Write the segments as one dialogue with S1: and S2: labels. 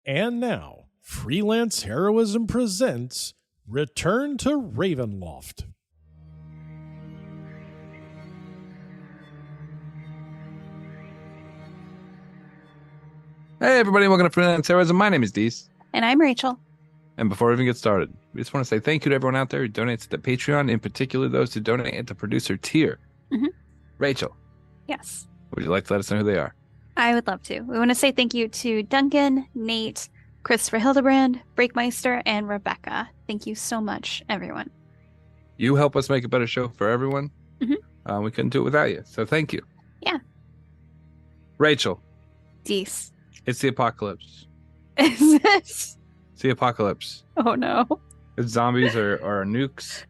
S1: And now, Freelance Heroism presents Return to Ravenloft.
S2: Hey everybody, welcome to Freelance Heroism. My name is Dees.
S3: And I'm Rachel.
S2: And before we even get started, we just want to say thank you to everyone out there who donates to the Patreon, in particular those who donate at the producer tier.
S3: Mm-hmm.
S2: Rachel.
S3: Yes.
S2: Would you like to let us know who they are?
S3: I would love to. We want to say thank you to Duncan, Nate, Christopher Hildebrand, Breakmeister, and Rebecca. Thank you so much, everyone.
S2: You help us make a better show for everyone.
S3: Mm-hmm.
S2: We couldn't do it without you, so thank you.
S3: Yeah.
S2: Rachel.
S3: Dees.
S2: It's the apocalypse.
S3: Is it?
S2: It's the apocalypse.
S3: Oh no.
S2: It's zombies or nukes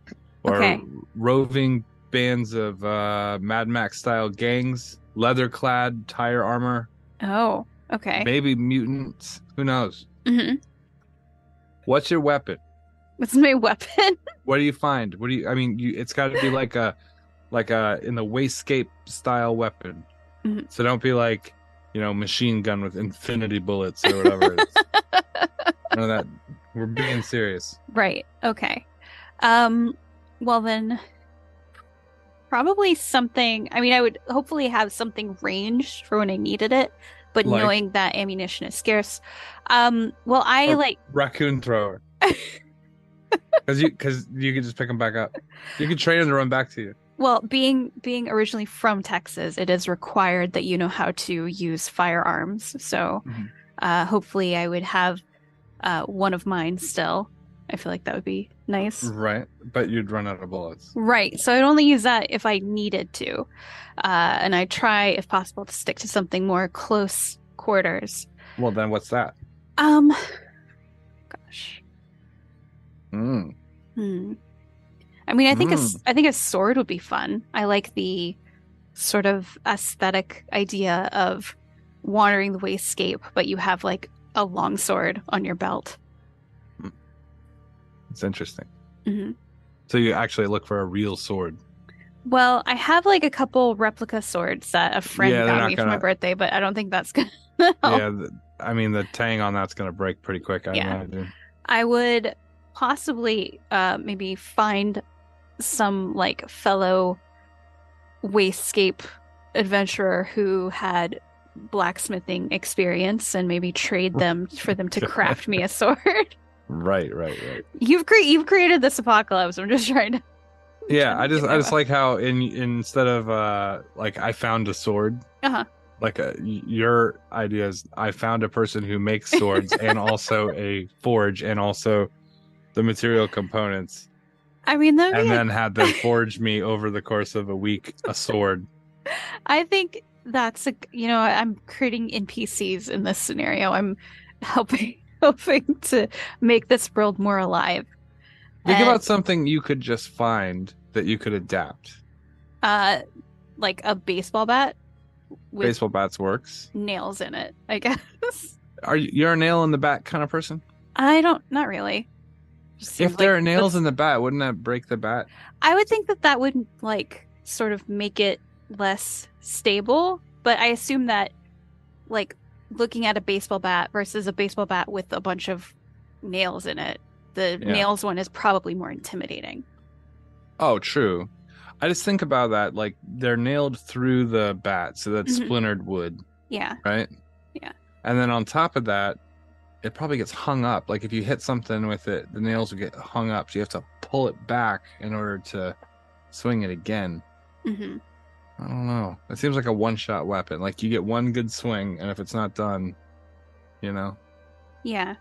S2: or roving bands of Mad Max style gangs, leather clad tire armor.
S3: Oh, okay.
S2: Maybe mutants. Who knows?
S3: Mm-hmm.
S2: What's your weapon?
S3: What's my weapon?
S2: What do you find? It's got to be like a in the wastscape style weapon.
S3: Mm-hmm.
S2: So don't be like, machine gun with infinity bullets or whatever. None of that. We're being serious.
S3: Right. Okay. Well then, probably something. I mean, I would hopefully have something ranged for when I needed it, but knowing that ammunition is scarce. Well, I like
S2: raccoon thrower. Because you can just pick them back up. You can train them to run back to you.
S3: Well, being originally from Texas, it is required that you know how to use firearms. So hopefully I would have one of mine still. I feel like that would be nice.
S2: Right. But you'd run out of bullets.
S3: Right. So I'd only use that if I needed to. And I try, if possible, to stick to something more close quarters.
S2: Well, then what's that?
S3: Gosh. I mean, I think a sword would be fun. I like the sort of aesthetic idea of wandering the wastscape, but you have like a long sword on your belt.
S2: It's interesting.
S3: Mm-hmm.
S2: So you actually look for a real sword.
S3: Well, I have like a couple replica swords that a friend got me for my birthday, but I don't think that's gonna help.
S2: Yeah, the tang on that's gonna break pretty quick. I imagine.
S3: I would possibly maybe find some like fellow wastscape adventurer who had blacksmithing experience and maybe trade them for them to craft me a sword.
S2: Right.
S3: You've created this apocalypse. I'm just trying to.
S2: Yeah, I just like how instead of I found a sword. Your idea is I found a person who makes swords and also a forge and also the material components.
S3: I mean,
S2: then had them forge me over the course of a week a sword.
S3: I think that's I'm creating NPCs in this scenario. I'm hoping to make this world more alive.
S2: Think about something you could just find that you could adapt.
S3: Like a baseball bat. With
S2: baseball bats works.
S3: Nails in it, I guess.
S2: You're a nail in the bat kind of person?
S3: Not really.
S2: If there are nails in the bat, wouldn't that break the bat?
S3: I would think that would like sort of make it less stable, but I assume that like looking at a baseball bat versus a baseball bat with a bunch of nails in it, the nails one is probably more intimidating.
S2: Oh, true. I just think about that, like they're nailed through the bat, so that's splintered wood.
S3: Yeah.
S2: Right?
S3: Yeah.
S2: And then on top of that, it probably gets hung up. Like if you hit something with it, the nails will get hung up. So you have to pull it back in order to swing it again.
S3: Mm-hmm.
S2: I don't know. It seems like a one-shot weapon. Like you get one good swing, and if it's not done,
S3: Yeah.
S2: Yeah.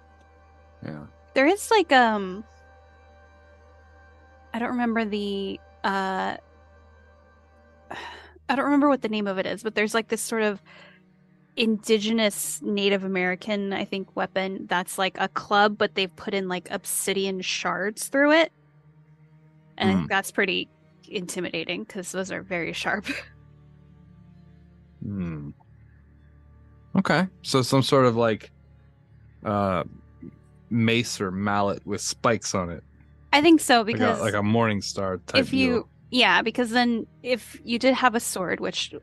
S3: There is like I don't remember I don't remember what the name of it is, but there's like this sort of indigenous Native American, I think, weapon that's like a club, but they've put in like obsidian shards through it. And I think that's pretty intimidating because those are very sharp.
S2: Okay. So some sort of like mace or mallet with spikes on it.
S3: I think so, because
S2: like a morning star type deal.
S3: Yeah, because then if you did have a sword, which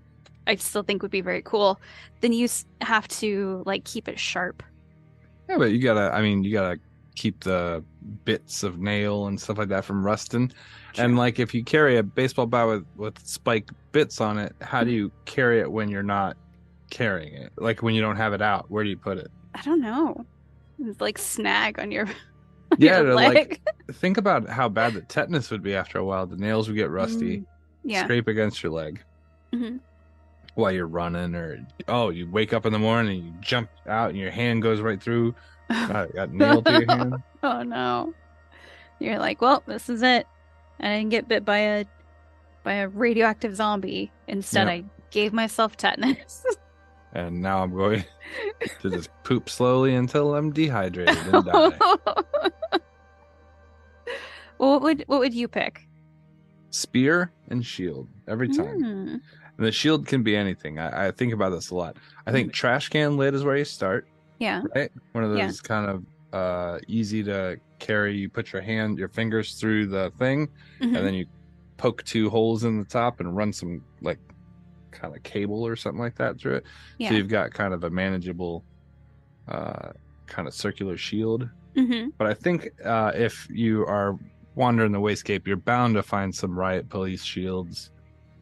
S3: I still think would be very cool, then you have to like keep it sharp.
S2: Yeah, but you gotta keep the bits of nail and stuff like that from rusting.
S3: True.
S2: And like if you carry a baseball bat with spiked bits on it, how do you carry it when you're not carrying it? Like when you don't have it out, where do you put it?
S3: I don't know. It's like snag on your,
S2: Yeah,
S3: your leg.
S2: like think about how bad the tetanus would be after a while. The nails would get rusty,
S3: Yeah.
S2: scrape against your leg while you're running, or you wake up in the morning and you jump out and your hand goes right through. Got nailed to your hand.
S3: Oh no! You're like, well, this is it. I didn't get bit by a radioactive zombie. Instead, I gave myself tetanus.
S2: And now I'm going to just poop slowly until I'm dehydrated and die.
S3: Well, what would you pick?
S2: Spear and shield every time. And the shield can be anything. I think about this a lot. I think trash can lid is where you start.
S3: Yeah.
S2: Right? One of those kind of easy to carry. You put your fingers through the thing, and then you poke 2 holes in the top and run some like kind of cable or something like that through it. Yeah. So you've got kind of a manageable kind of circular shield. But I think if you are wandering the wayscape, you're bound to find some riot police shields.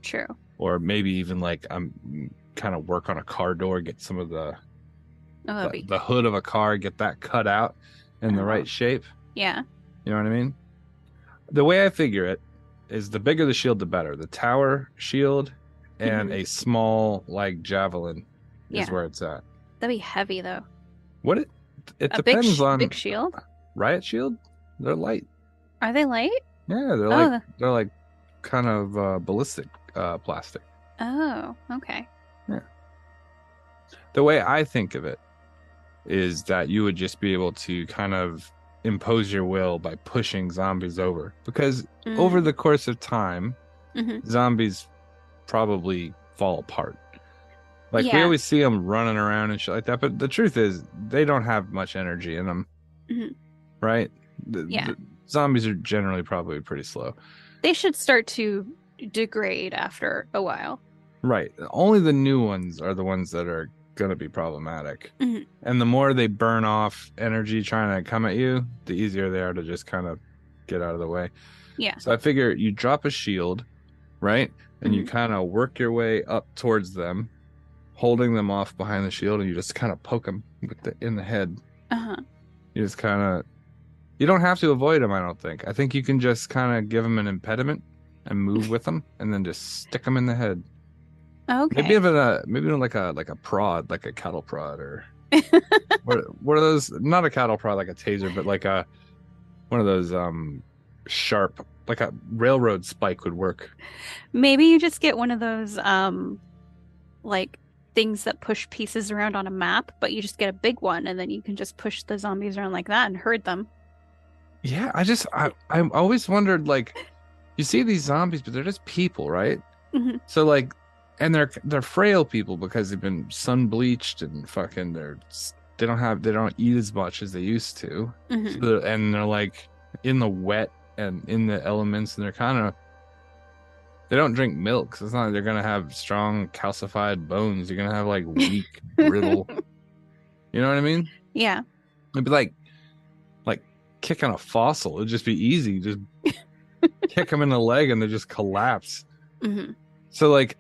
S3: True. Or
S2: maybe even like kind of work on a car door, get some of the hood of a car, get that cut out in the right shape.
S3: Yeah.
S2: You know what I mean? The way I figure it is the bigger the shield, the better. The tower shield and a small like javelin is where it's at.
S3: That'd be heavy though.
S2: It depends on
S3: big shield.
S2: Riot shield. They're light.
S3: Are they light?
S2: Yeah, they're like kind of ballistic plastic.
S3: Oh, okay.
S2: Yeah. The way I think of it is that you would just be able to kind of impose your will by pushing zombies over, because over the course of time, zombies probably fall apart. Like we always see them running around and shit like that, but the truth is they don't have much energy in them, right? The zombies are generally probably pretty slow.
S3: They should start to degrade after a while.
S2: Right. Only the new ones are the ones that are going to be problematic. And the more they burn off energy trying to come at you, the easier they are to just kind of get out of the way.
S3: Yeah.
S2: So I figure you drop a shield, right? And you kind of work your way up towards them, holding them off behind the shield, and you just kind of poke them in the head. You just kind of... You don't have to avoid them, I don't think. I think you can just kind of give them an impediment and move with them, and then just stick them in the head.
S3: Okay.
S2: Maybe even like a prod, like a cattle prod, or what are those? Not a cattle prod, like a taser, but like one of those sharp, like a railroad spike would work.
S3: Maybe you just get one of those like things that push pieces around on a map, but you just get a big one, and then you can just push the zombies around like that and herd them.
S2: Yeah, I always wondered, like, you see these zombies, but they're just people, right? So like, and they're frail people because they've been sun bleached and fucking they don't eat as much as they used to, so and they're like in the wet and in the elements, and they don't drink milk, so it's not like they're gonna have strong calcified bones. You're gonna have like weak, brittle. You know what I mean?
S3: Yeah.
S2: It'd be like kicking a fossil. It'd just be easy. Just kick them in the leg and they just collapse. So like,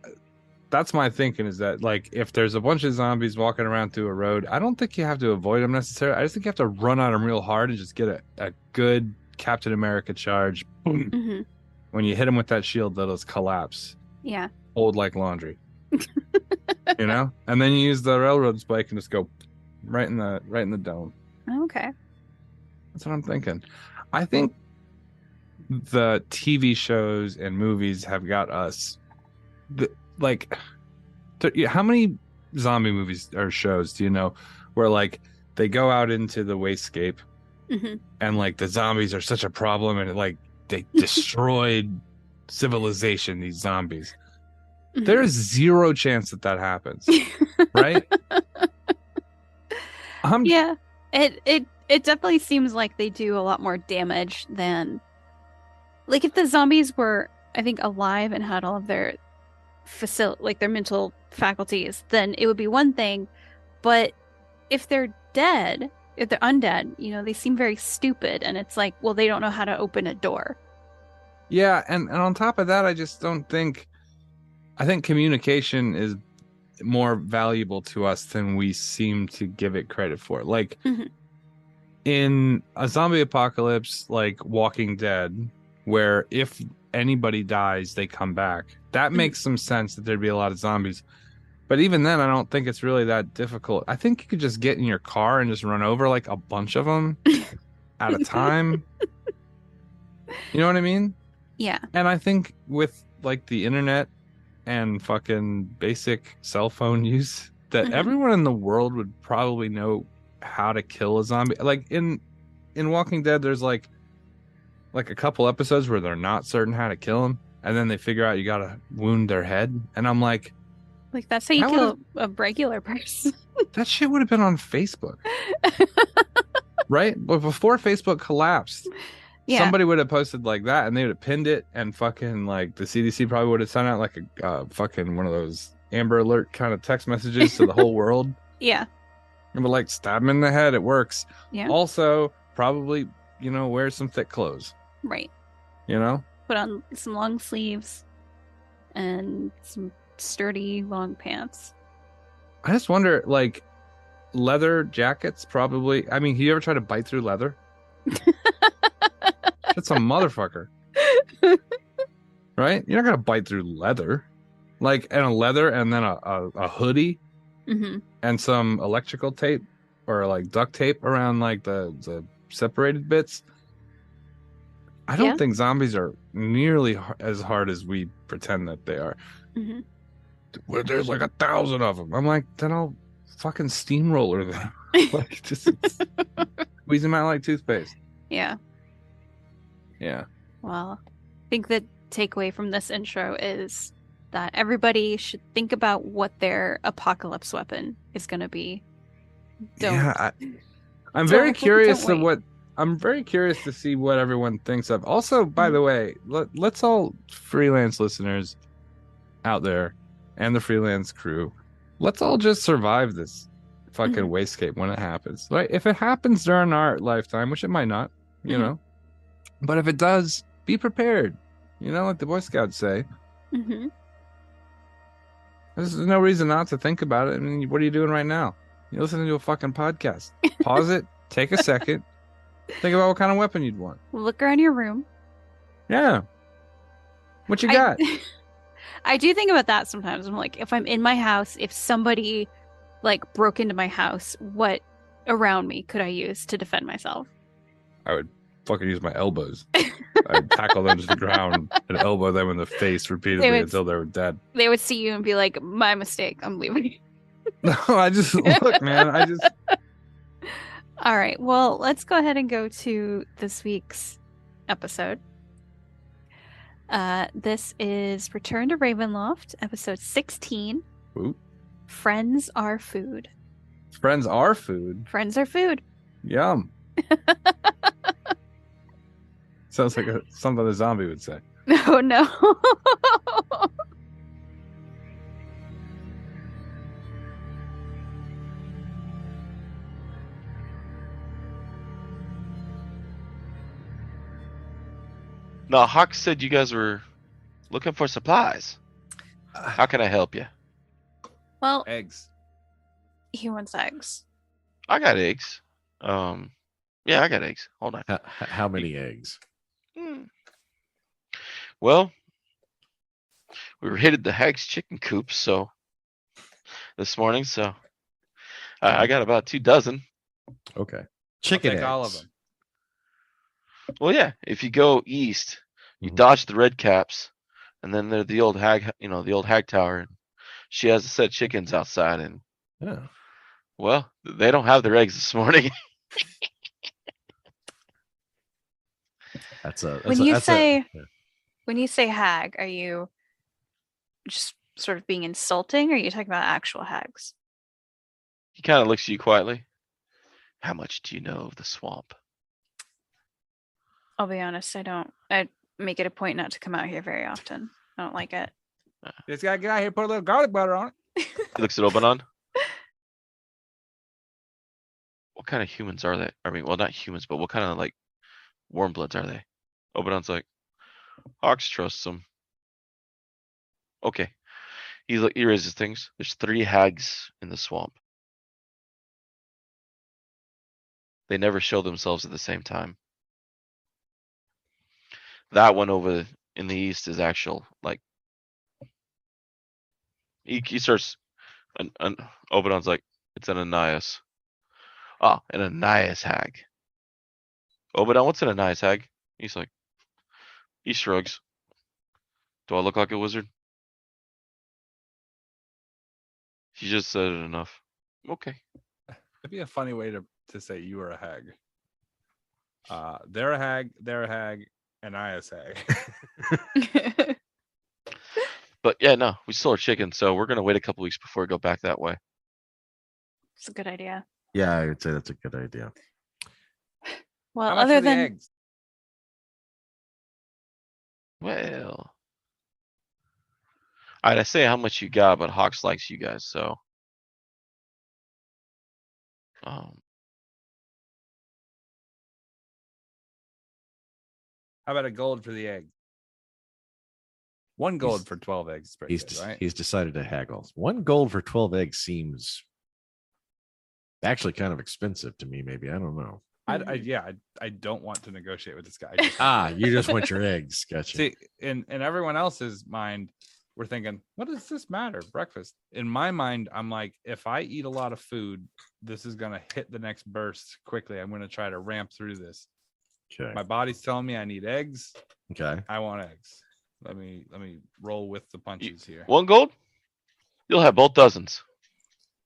S2: that's my thinking, is that like, if there's a bunch of zombies walking around through a road, I don't think you have to avoid them necessarily. I just think you have to run at them real hard and just get a good Captain America charge. Boom. When you hit them with that shield, they'll just collapse.
S3: Yeah.
S2: Old like laundry. You know? And then you use the railroad spike and just go right in the dome.
S3: Okay.
S2: That's what I'm thinking. I think the TV shows and movies have got us. How many zombie movies or shows do you know where like they go out into the wastes and like the zombies are such a problem, and like they destroyed civilization, these zombies? There is zero chance that happens, right?
S3: Yeah, it definitely seems like they do a lot more damage than, like, if the zombies were, I think, alive and had all of their their mental faculties, then it would be one thing. But if they're dead if they're undead, you know, they seem very stupid, and it's like, well, they don't know how to open a door.
S2: Yeah, and on top of that, I just don't think. I think communication is more valuable to us than we seem to give it credit for. Like in a zombie apocalypse, like Walking Dead, where if anybody dies, they come back. That makes some sense that there'd be a lot of zombies. But even then, I don't think it's really that difficult. I think you could just get in your car and just run over like a bunch of them at a time. You know what I mean?
S3: Yeah.
S2: And I think with like the internet and fucking basic cell phone use, that everyone in the world would probably know how to kill a zombie. Like in Walking Dead, there's like a couple episodes where they're not certain how to kill them, and then they figure out you gotta wound their head, and I'm like
S3: that's how you kill a regular person.
S2: That shit would have been on Facebook. Right? But before Facebook collapsed, somebody would have posted like that, and they would have pinned it, and fucking like the CDC probably would have sent out like a fucking one of those Amber Alert kind of text messages to the whole world.
S3: Yeah.
S2: And we're like, stab him in the head, it works.
S3: Yeah.
S2: Also, probably, wear some thick clothes.
S3: Right.
S2: Put
S3: on some long sleeves and some sturdy long pants.
S2: I just wonder, like, leather jackets probably. I mean, you ever try to bite through leather? That's a motherfucker. Right? You're not gonna bite through leather. Like, and a leather and then a hoodie and some electrical tape or like duct tape around like the separated bits. I don't think zombies are nearly as hard as we pretend that they are. Well, there's like 1,000 of them. I'm like, then I'll fucking steamroller them. Like, just squeeze them out like toothpaste.
S3: Yeah.
S2: Yeah.
S3: Well, I think the takeaway from this intro is that everybody should think about what their apocalypse weapon is going to be.
S2: I'm very curious to see what everyone thinks of. Also, by the way, let's all freelance listeners out there and the freelance crew, let's all just survive this fucking wascape when it happens. Like, if it happens during our lifetime, which it might not, but if it does, be prepared. Like the Boy Scouts say. There's no reason not to think about it. I mean, what are you doing right now? You're listening to a fucking podcast. Pause it. Take a second. Think about what kind of weapon you'd want.
S3: Look around your room.
S2: Yeah. What you got?
S3: I do think about that sometimes. I'm like, if I'm in my house, if somebody like broke into my house, what around me could I use to defend myself?
S2: I would fucking use my elbows. I'd tackle them to the ground and elbow them in the face repeatedly until they were dead.
S3: They would see you and be like, my mistake, I'm leaving.
S2: No, look, man,
S3: All right, well, let's go ahead and go to this week's episode. This is Return to Ravenloft, episode 16.
S2: Ooh.
S3: Friends are food.
S2: Friends are food?
S3: Friends are food.
S2: Yum. Sounds like something a zombie would say.
S3: Oh, no.
S4: Now, Hawk said you guys were looking for supplies. How can I help you?
S3: Well,
S2: eggs.
S3: He wants eggs.
S4: I got eggs. Yeah, I got eggs. Hold on.
S1: How many eggs?
S4: Well, we were headed to Hag's chicken coop this morning, so I got about 2 dozen.
S1: Okay. Chicken eggs.
S2: All of them.
S4: Well, yeah. If you go east, you dodge the red caps, and then there's the old hag, the old hag tower. And she has a set of chickens outside, and well, they don't have their eggs this morning.
S3: When you say hag, are you just sort of being insulting, or are you talking about actual hags?
S4: He kind of looks at you quietly. How much do you know of the swamp?
S3: I'll be honest, I don't. I make it a point not to come out here very often. I don't like it.
S2: Just gotta get out here, put a little garlic butter on it.
S4: He looks at Obanon. what kind of humans are they? I mean, well, not humans, but what kind of like warm bloods are they? Obadon's like, Hawks trusts them. Okay. He raises things. There's 3 hags in the swamp. They never show themselves at the same time. That one over in the east is actual, like, he starts, and Obadon's like, it's an Ananias. Ah, an Ananias hag. Obadon, what's an Ananias hag? He's like, he shrugs. Do I look like a wizard? He just said it enough. Okay.
S2: It'd be a funny way to say you are a hag. They're a hag, and I is hag.
S4: But yeah, no, we still are chicken, so we're gonna wait a couple weeks before we go back that way.
S3: It's a good idea.
S1: Yeah, I would say that's a good idea.
S3: Well,
S2: How much
S3: other
S2: are the
S3: than
S2: eggs?
S4: Well, I say how much you got, but Hawks likes you guys, so
S2: How about a gold for the egg? 1 gold for 12 eggs. Pretty good, right?
S1: He's decided to haggle. 1 gold for 12 eggs seems actually kind of expensive to me. Maybe I don't know.
S2: I don't want to negotiate with this guy.
S1: You just want your eggs. Gotcha.
S2: See, in everyone else's mind, we're thinking, what does this matter? Breakfast. In my mind, I'm like, if I eat a lot of food, this is gonna hit the next burst quickly. I'm gonna try to ramp through this.
S1: Okay.
S2: My body's telling me I need eggs.
S1: Okay.
S2: I want eggs. Let me roll with the punches here.
S4: 1 gold? You'll have both dozens.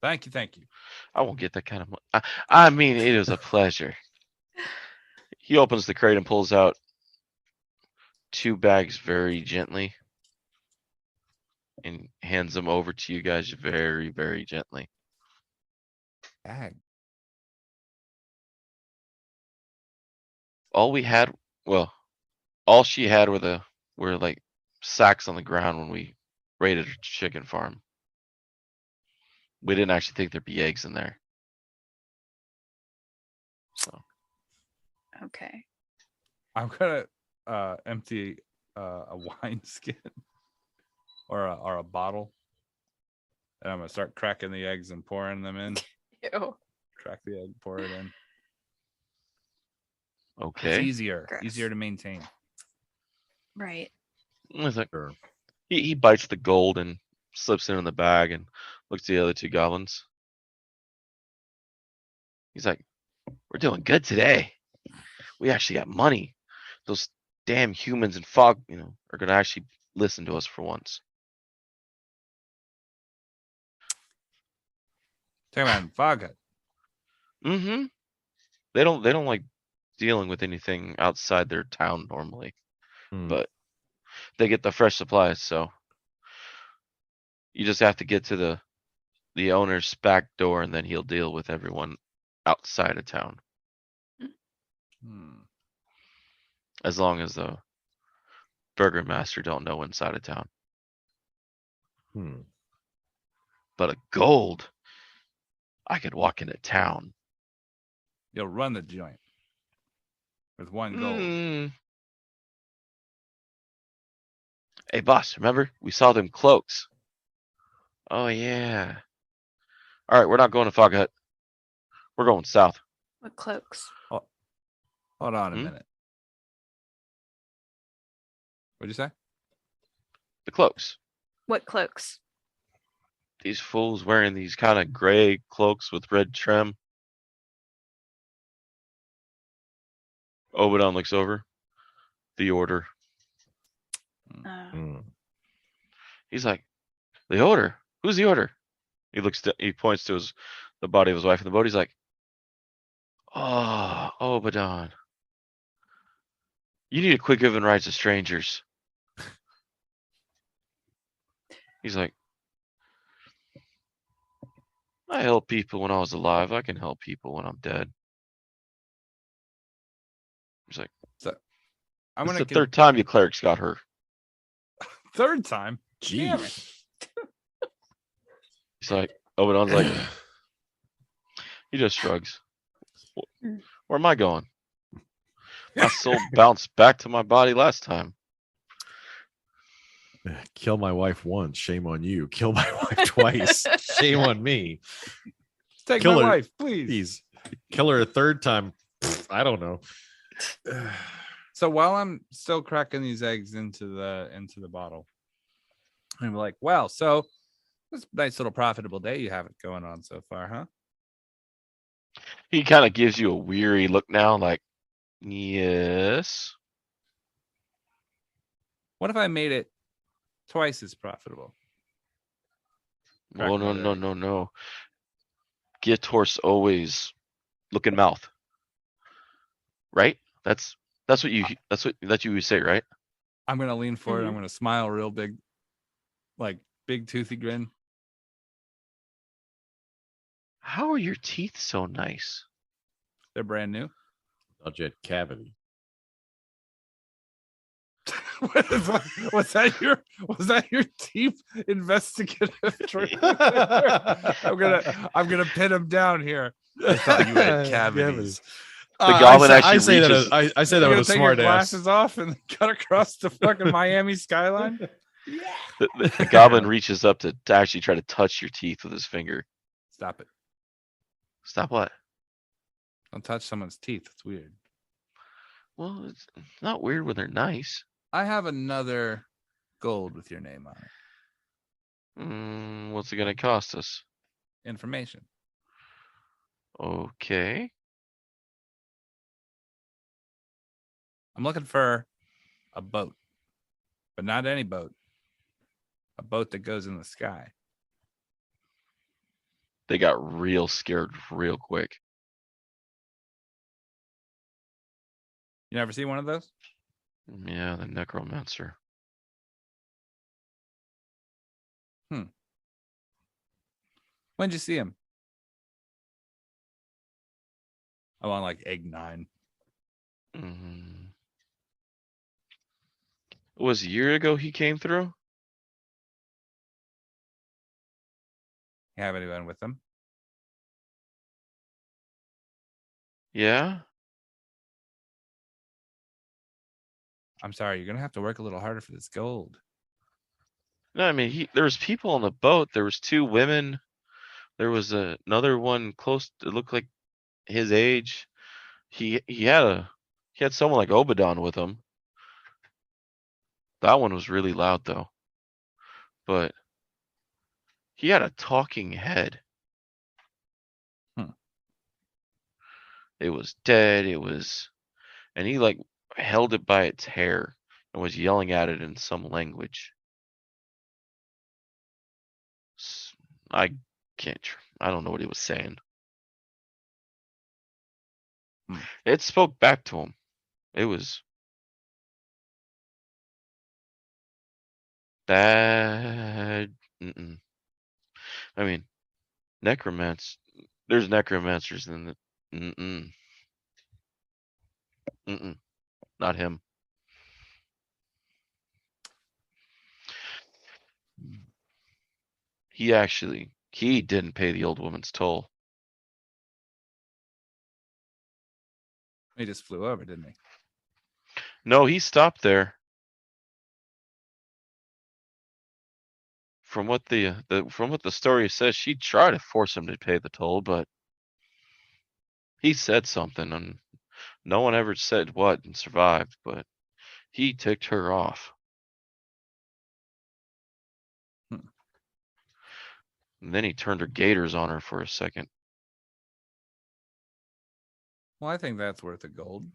S2: Thank you.
S4: I won't get that kind of money. I mean, it is a pleasure. He opens the crate and pulls out 2 bags very gently and hands them over to you guys very, very gently.
S2: Bag.
S4: All we had, well, all she had were like sacks on the ground when we raided her chicken farm. We didn't actually think there'd be eggs in there. So
S3: okay.
S2: I'm gonna empty a wine skin or a bottle, and I'm gonna start cracking the eggs and pouring them in.
S3: Ew.
S2: Crack the egg, pour it in.
S4: okay.
S2: It's easier
S3: Gross.
S2: to maintain.
S3: Right.
S4: It's like, he bites the gold and slips it in the bag and looks at the other 2 goblins. He's like, we're doing good today. We actually got money. Those damn humans in fog, are gonna actually listen to us for once.
S2: Take man, fog.
S4: Mm-hmm. They don't like dealing with anything outside their town normally. But they get the fresh supplies, so you just have to get to the owner's back door and then he'll deal with everyone outside of town. As long as the burgomaster don't know inside of town. But a gold, I could walk into town.
S2: You'll run the joint with 1 gold.
S4: Hey, boss, remember? We saw them cloaks. Oh, yeah. All right, we're not going to Fog Hut. We're going south.
S3: What cloaks?
S2: Hold on a minute. What'd you say?
S4: The cloaks.
S3: What cloaks?
S4: These fools wearing these kind of gray cloaks with red trim. Obadon looks over. The order. He's like, the order? Who's the order? He points to the body of his wife in the boat. He's like, oh, Obadon. You need to quit giving rides to strangers. He's like, I helped people when I was alive. I can help people when I'm dead. He's like, it's the 3rd time you clerics got her.
S2: 3rd time?
S1: Jeez.
S4: He's like, Obadon's like, he just shrugs. Where am I going? My soul bounced back to my body last time.
S1: Kill my wife once, shame on you. Kill my wife twice, shame on me.
S2: Take
S1: Kill
S2: my
S1: her,
S2: wife, please.
S1: Kill her a third time. I don't know.
S2: So while I'm still cracking these eggs into the bottle, I'm like, well, so this nice little profitable day you have it going on so far, huh?
S4: He kind of gives you a weary look now, like, yes.
S2: What if I made it twice as profitable?
S4: Oh, no. Gift horse always looking mouth. Right? That's what you would say, right?
S2: I'm gonna lean forward. I'm gonna smile real big, like big toothy grin.
S4: How are your teeth so nice?
S2: They're brand new.
S1: Jet cavity.
S2: Was that your deep investigative training? I'm gonna pin him down here. I thought you had cavities.
S4: The goblin actually
S1: I say
S4: reaches.
S1: that. I say that with a
S2: take
S1: smart
S2: your
S1: ass.
S2: glasses off and cut across the fucking Miami skyline.
S4: The goblin reaches up to actually try to touch your teeth with his finger.
S2: Stop it!
S4: Stop what?
S2: Don't touch someone's teeth. It's weird.
S4: Well, it's not weird when they're nice.
S2: I have another gold with your name on
S4: it. What's it gonna cost us?
S2: Information.
S4: Okay.
S2: I'm looking for a boat, but not any boat. A boat that goes in the sky.
S4: They got real scared real quick.
S2: You never see one of those?
S4: Yeah, the necromancer.
S2: When'd you see him? I want like egg 9.
S4: It was a year ago he came through?
S2: You have anyone with him?
S4: Yeah.
S2: I'm sorry, you're gonna have to work a little harder for this gold.
S4: No, I mean there was people on the boat. There was 2 women. There was another one close. It looked like his age. He had someone like Obadon with him. That one was really loud though. But he had a talking head. It was dead. And he like held it by its hair and was yelling at it in some language. I don't know what he was saying. It spoke back to him. It was bad. I mean, there's necromancers in the. Not him. He didn't pay the old woman's toll.
S2: He just flew over, didn't he?
S4: No, he stopped there. From what the story says, she tried to force him to pay the toll, but he said something, and no one ever said what and survived. But he ticked her off. And then he turned her gators on her for a second.
S2: Well, I think that's worth a gold.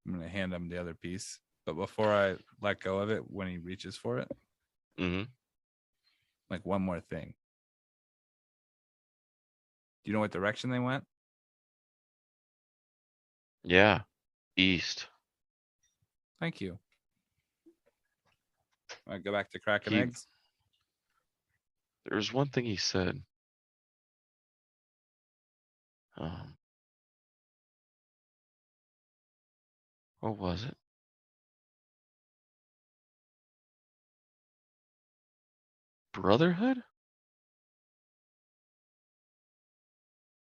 S2: I'm going to hand him the other piece. But before I let go of it, when he reaches for it, like one more thing. Do you know what direction they went?
S4: Yeah, east.
S2: Thank you. I go back to cracking eggs.
S4: There's one thing he said. What was it? Brotherhood?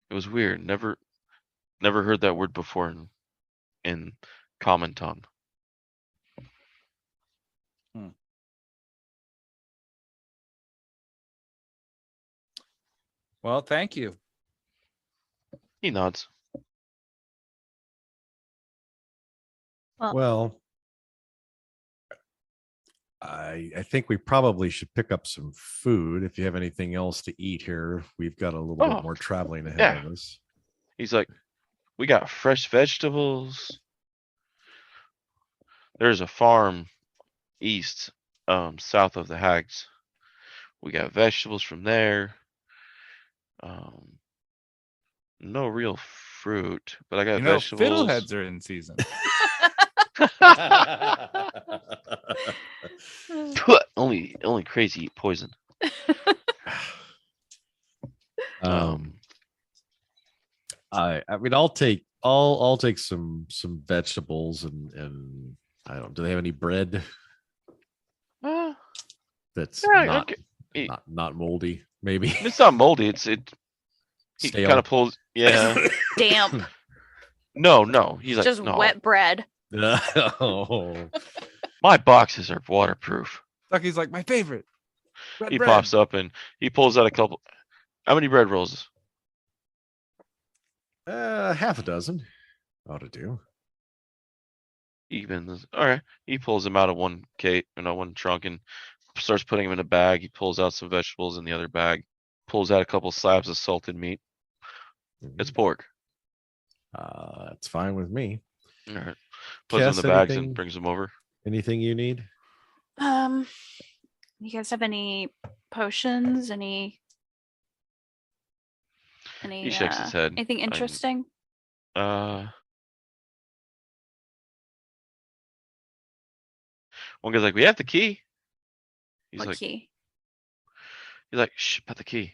S4: It was weird. Never heard that word before in common tongue.
S2: Well, thank you.
S4: He nods.
S1: Well, I think we probably should pick up some food. If you have anything else to eat here, we've got a little bit more traveling ahead of us.
S4: He's like, we got fresh vegetables. There's a farm east, south of the Hags. We got vegetables from there. No real fruit, but I got vegetables.
S2: Fiddleheads are in season.
S4: only crazy eat poison.
S1: I mean, I'll take some vegetables and I don't. Do they have any bread? That's not moldy. Maybe
S4: it's not moldy. He kind of pulls. Yeah.
S3: Damp.
S4: No. He's like
S3: just
S4: no.
S3: wet bread.
S1: Oh.
S4: My boxes are waterproof.
S2: Lucky's like my favorite.
S4: He pops up and he pulls out a couple. How many bread rolls?
S1: Half a dozen. Ought to do.
S4: Even all right. He pulls them out of one trunk and starts putting them in a bag. He pulls out some vegetables in the other bag. Pulls out a couple slabs of salted meat. It's pork.
S1: That's fine with me.
S4: All right. Puts them in the bags and brings them over.
S1: Anything you need?
S3: You guys have any potions? Any?
S4: He shakes his head.
S3: Anything interesting?
S4: One guy's like, we have the key. He's
S3: what
S4: like,
S3: key?
S4: He's like, shh, about the key.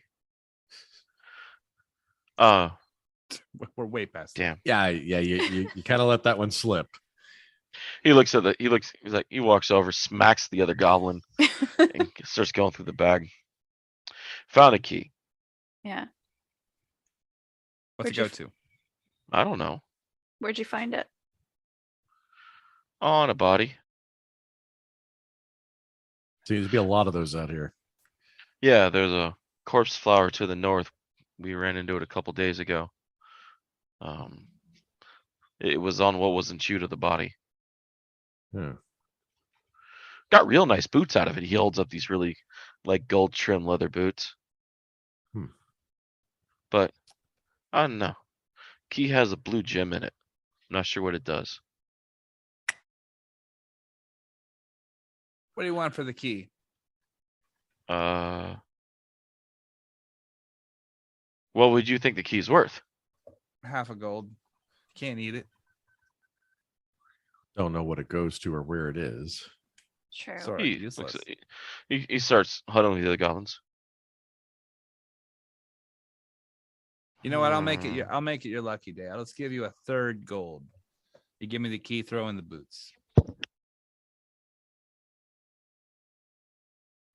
S2: We're way past.
S4: Damn.
S1: Yeah. You kind of let that one slip.
S4: He looks at he walks over, smacks the other goblin, and starts going through the bag. Found a key.
S3: Yeah.
S2: What's it go to?
S4: I don't know.
S3: Where'd you find it?
S4: On a body.
S1: Seems to be a lot of those out here.
S4: Yeah, there's a corpse flower to the north. We ran into it a couple days ago. It was on what wasn't chewed of the body. Got real nice boots out of it. He holds up these really like gold trim leather boots. But I don't know. Key has a blue gem in it. I'm not sure what it does.
S2: What do you want for the key?
S4: What would you think the key's worth?
S2: Half a gold. Can't eat it.
S1: Don't know what it goes to or where it is.
S3: True.
S2: Sorry,
S4: he starts huddling the other goblins.
S2: You know what? I'll make it your lucky day. Let's give you a third gold. You give me the key, throw in the boots.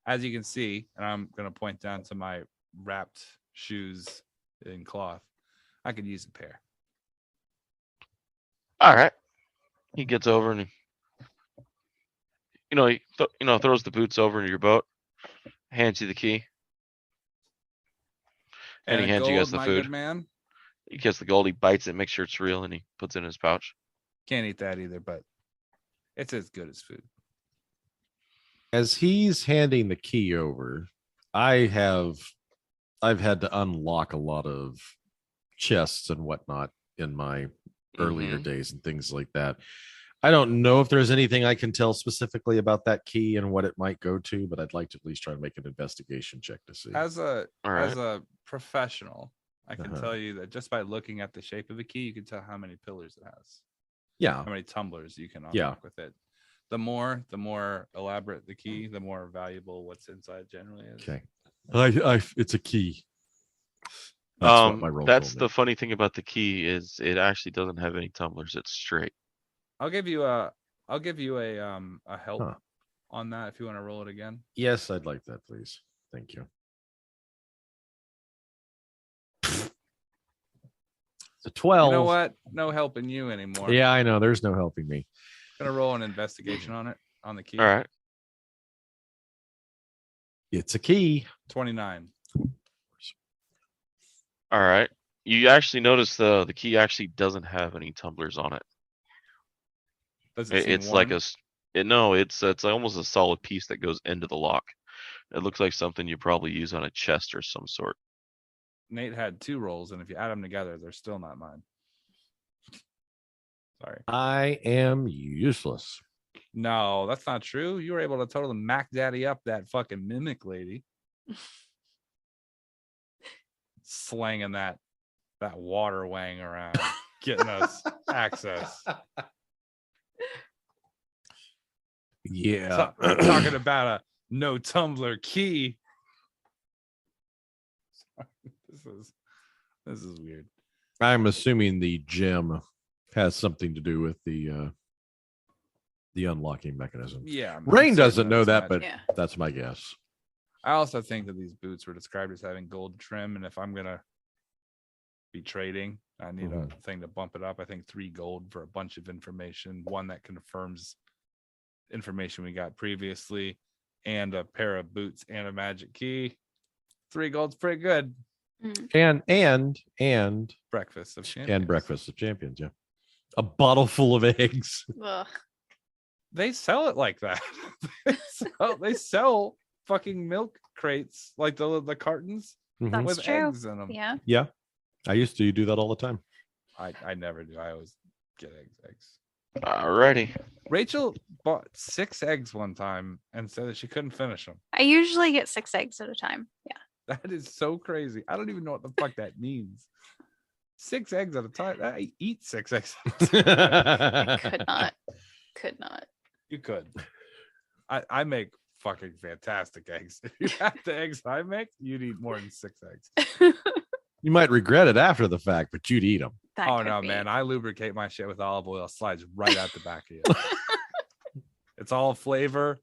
S2: As you can see, and I'm going to point down to my wrapped shoes in cloth, I could use a pair.
S4: All right. He gets over and he throws the boots over into your boat, hands you the key, and he hands you guys the food.
S2: Good man.
S4: He gets the gold, he bites it, makes sure it's real, and he puts it in his pouch.
S2: Can't eat that either, but it's as good as food.
S1: As he's handing the key over, I've had to unlock a lot of chests and whatnot in my earlier days and things like that. I don't know if there's anything I can tell specifically about that key and what it might go to, but I'd like to at least try to make an investigation check to see.
S2: As a professional, I can tell you that just by looking at the shape of the key, you can tell how many pillars it has.
S1: Yeah.
S2: How many tumblers you can unlock with it. The more elaborate the key, the more valuable what's inside generally is.
S1: Okay. It's a key.
S4: That's what my roll told me. The funny thing about the key is it actually doesn't have any tumblers. It's straight.
S2: I'll give you a help on that if you want to roll it again.
S1: Yes, I'd like that, please. Thank you. It's a 12.
S2: You know what? No helping you anymore.
S1: Yeah, I know. There's no helping me.
S2: Gonna roll an investigation on it, on the key.
S4: All right.
S1: It's a key.
S2: 29.
S4: All right. You actually notice the key actually doesn't have any tumblers on it.
S2: Does it seem
S4: It's
S2: warm?
S4: like it's almost a solid piece that goes into the lock. It looks like something you probably use on a chest or some sort.
S2: Nate had 2 rolls, and if you add them together, they're still not mine. Sorry.
S1: I am useless.
S2: No, that's not true. You were able to totally Mac Daddy up that fucking mimic lady. Slanging that water wang around, getting us access.
S1: Yeah.
S2: Talking about a no tumbler key. This is weird.
S1: I'm assuming the gem has something to do with the unlocking mechanism.
S2: Yeah.
S1: Rain doesn't know that, but
S3: Yeah.
S1: that's my guess.
S2: I also think that these boots were described as having gold trim, and if I'm gonna be trading, I need a thing to bump it up. I think 3 gold for a bunch of information, one that confirms information we got previously, and a pair of boots and a magic key. 3 gold's pretty good.
S1: And
S2: Breakfast of champions.
S1: And breakfast of champions, yeah. A bottle full of eggs.
S3: Ugh.
S2: They sell it like that. they sell fucking milk crates, like the cartons
S1: Mhm.
S2: with
S3: true.
S2: eggs in them.
S3: Yeah.
S1: Yeah. I used to do that all the time.
S2: I never do. I always get eggs.
S4: Alrighty.
S2: Rachel bought 6 eggs one time and said that she couldn't finish them.
S3: I usually get 6 eggs at a time. Yeah.
S2: That is so crazy. I don't even know what the fuck that means. 6 eggs at a time. I eat 6 eggs at a time.
S3: I could not. Could not.
S2: You could. I make fucking fantastic eggs. If you have the eggs I make, you'd eat more than 6 eggs.
S1: You might regret it after the fact, but you'd eat them.
S2: Oh no, man! I lubricate my shit with olive oil. Slides right out the back of you. It's all flavor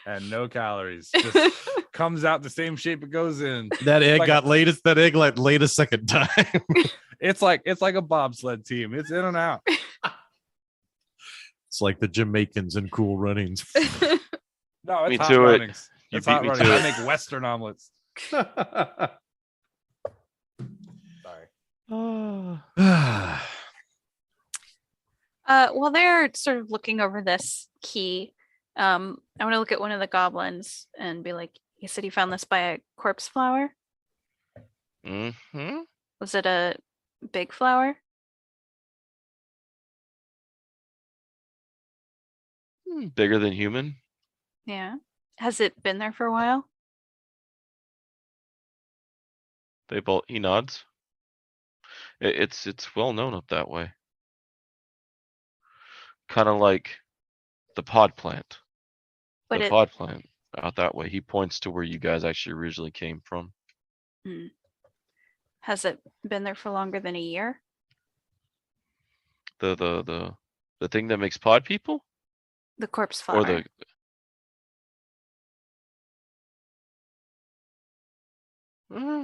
S2: and no calories. Just comes out the same shape it goes in.
S1: That egg
S2: like
S1: got laid. That egg like laid a second time.
S2: It's like a bobsled team. It's in and out.
S1: It's like the Jamaicans in Cool Runnings.
S2: No, it's
S4: Me
S2: hot
S4: to it.
S2: runnings. It's
S4: You
S2: hot
S4: beat me
S2: runnings.
S4: to
S2: I
S4: it.
S2: make Western omelets. Sorry.
S3: While they're sort of looking over this key, I want to look at one of the goblins and be like, "You said you found this by a corpse flower?
S4: Mm-hmm.
S3: Was it a big flower?"
S4: Bigger than human.
S3: Yeah. Has it been there for a while?
S4: He nods. It's well known up that way. Kind of like the pod plant.
S3: But
S4: Pod plant out that way. He points to where you guys actually originally came from.
S3: Has it been there for longer than a year?
S4: The thing that makes pod people?
S3: The corpse flower.
S4: Or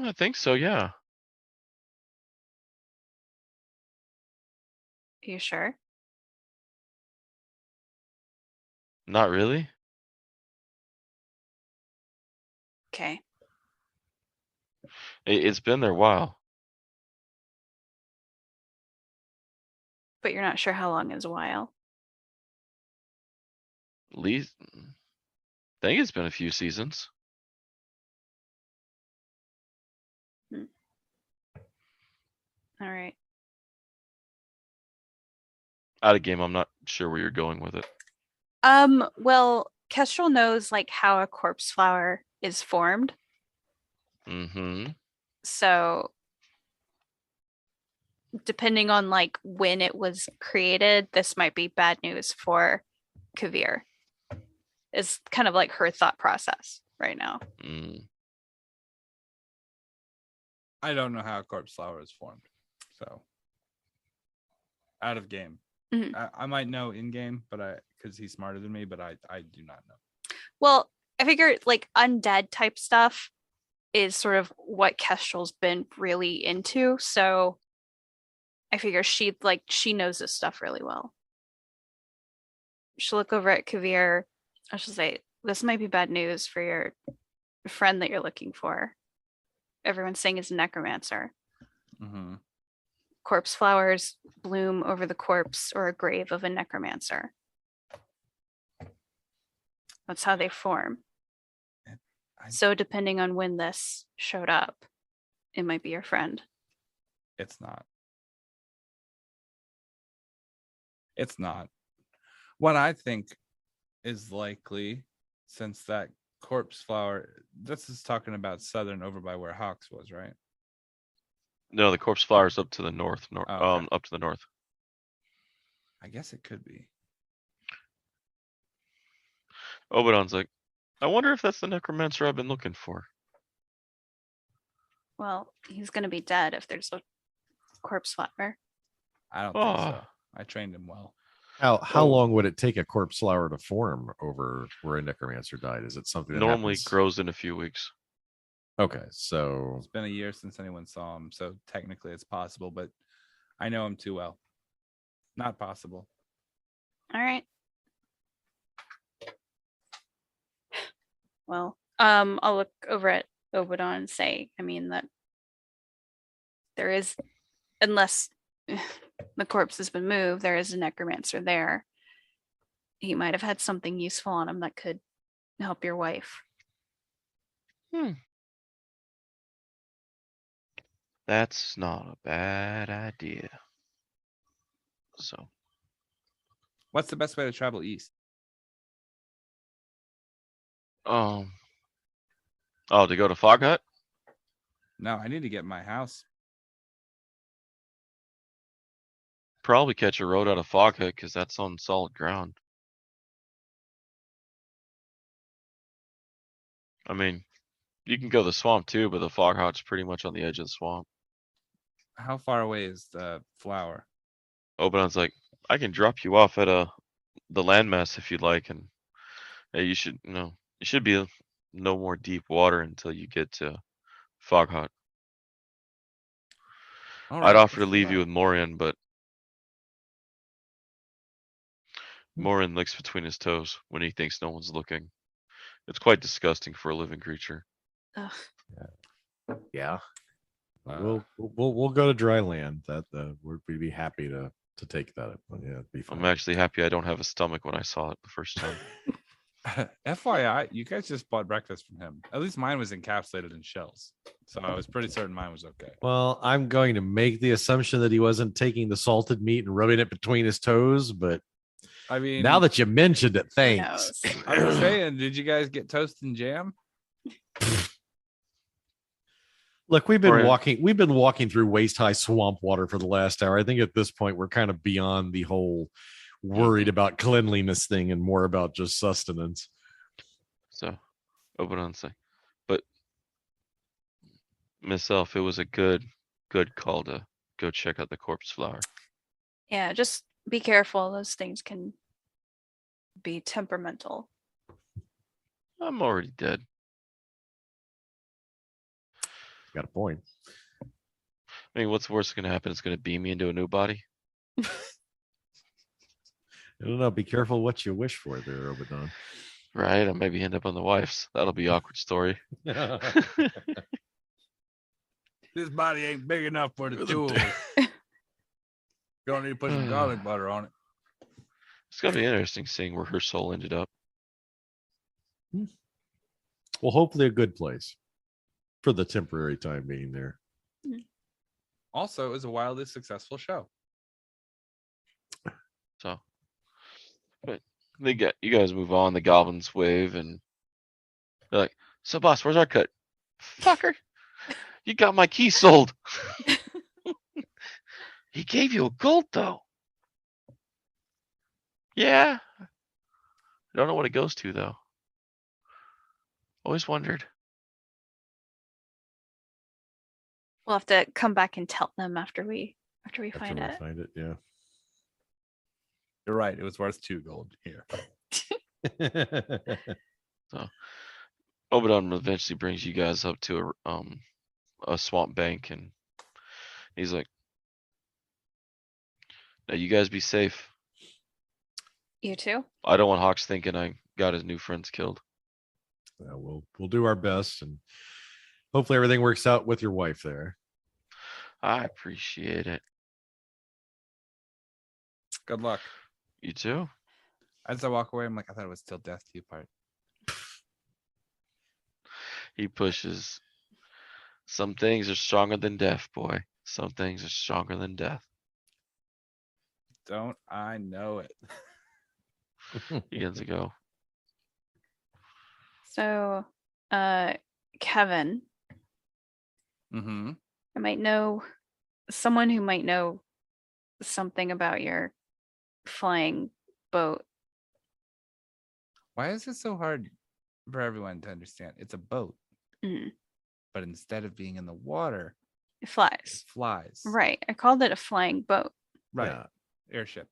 S4: I think so, yeah.
S3: Are you sure?
S4: Not really.
S3: Okay.
S4: It's been there a while.
S3: But you're not sure how long is a while.
S4: At least, I think it's been a few seasons.
S3: All right.
S4: Out of game, I'm not sure where you're going with it.
S3: Well, Kestrel knows like how a corpse flower is formed.
S4: Mm-hmm.
S3: So depending on like when it was created, this might be bad news for Kavir. Is kind of like her thought process right now.
S2: I don't know how a corpse flower is formed, so out of game. I might know in game, but because he's smarter than me, but I do not know.
S3: Well, I figure like undead type stuff is sort of what Kestrel's been really into. So I figure she knows this stuff really well. She'll look over at Kavir. I she'll say, "This might be bad news for your friend that you're looking for. Everyone's saying he's a necromancer.
S2: Mm-hmm.
S3: Corpse flowers bloom over the corpse or a grave of a necromancer. That's how they form. So depending on when this showed up, it might be your friend."
S2: It's not. It's not. What I think is likely, since that corpse flower, this is talking about southern over by where Hawks was, right?
S4: No, the corpse flower is up to the north. Okay. Up to the north.
S2: I guess it could be.
S4: Obadon's like, I wonder if that's the necromancer I've been looking for.
S3: Well, he's going to be dead if there's a corpse flower.
S2: I don't think so. I trained him well.
S1: How long would it take a corpse flower to form over where a necromancer died? Is it something that
S4: normally grows in a few weeks?
S1: Okay, so
S2: it's been a year since anyone saw him, so technically it's possible, but I know him too well. Not possible.
S3: All right. Well, I'll look over at Obadon and say, I mean, that there is, unless the corpse has been moved, there is a necromancer there. He might have had something useful on him that could help your wife.
S4: That's not a bad idea. So,
S2: what's the best way to travel east?
S4: To go to Fog Hut?
S2: No, I need to get my house.
S4: Probably catch a road out of Fog Hut because that's on solid ground. I mean, you can go to the swamp too, but the Fog Hut's pretty much on the edge of the swamp.
S2: How far away is the flower?
S4: Obadon's like, I can drop you off at the landmass if you'd like, and you should be no more deep water until you get to Fog Hut. Right, I'd offer to leave you with Morian, but Morian licks between his toes when he thinks no one's looking. It's quite disgusting for a living creature.
S3: Ugh.
S1: Yeah. We'll go to dry land. We'd be happy to take that. Yeah, it'd be fine.
S4: I'm actually happy I don't have a stomach when I saw it the first time.
S2: FYI, you guys just bought breakfast from him. At least mine was encapsulated in shells, so I was pretty certain mine was okay.
S1: Well, I'm going to make the assumption that he wasn't taking the salted meat and rubbing it between his toes, but
S2: I mean,
S1: now that you mentioned it, thanks.
S2: I was saying, did you guys get toast and jam?
S1: Look, we've been walking through waist high swamp water for the last hour. I think at this point we're kind of beyond the whole worried about cleanliness thing and more about just sustenance.
S4: So, Obadon's like, but Miss Elf, it was a good call to go check out the corpse flower.
S3: Yeah, just be careful. Those things can be temperamental.
S4: I'm already dead.
S1: Got a point.
S4: I mean, what's worse going to happen? It's going to beam me into a new body.
S1: I don't know. Be careful what you wish for there, Obadon.
S4: Right? I'll maybe end up on the wife's. That'll be an awkward story.
S2: This body ain't big enough for the two of us. You don't need to put some garlic butter on it.
S4: It's going to be interesting seeing where her soul ended up.
S1: Well, hopefully a good place for the temporary time being there.
S2: Also, it was a wildly successful show.
S4: So, but you guys move on. The goblins wave and they're like, "So, boss, where's our cut? Fucker, you got my key sold." He gave you a gold though. Yeah, I don't know what it goes to though. Always wondered.
S3: We'll have to come back and tell them after we find it.
S1: Yeah.
S2: You're right. It was worth 2 gold here.
S4: So, Obadon eventually brings you guys up to a swamp bank, and he's like, Now you guys be safe.
S3: You too.
S4: I don't want Hawks thinking I got his new friends killed.
S1: We'll do our best, and hopefully everything works out with your wife there.
S4: I appreciate it.
S2: Good luck.
S4: You too.
S2: As I walk away, I'm like, I thought it was till death do you part.
S4: He pushes. Some things are stronger than death, boy. Some things are stronger than death.
S2: Don't I know it?
S4: He gets to go.
S3: So, Kevin,
S2: Mm-hmm.
S3: I might know someone who might know something about your flying boat.
S2: Why is it so hard for everyone to understand? It's a boat,
S3: Mhm.
S2: but instead of being in the water,
S3: It
S2: it
S3: flies.
S2: flies.
S3: Right. I called it a flying boat.
S2: Right.
S1: Yeah.
S2: Airship.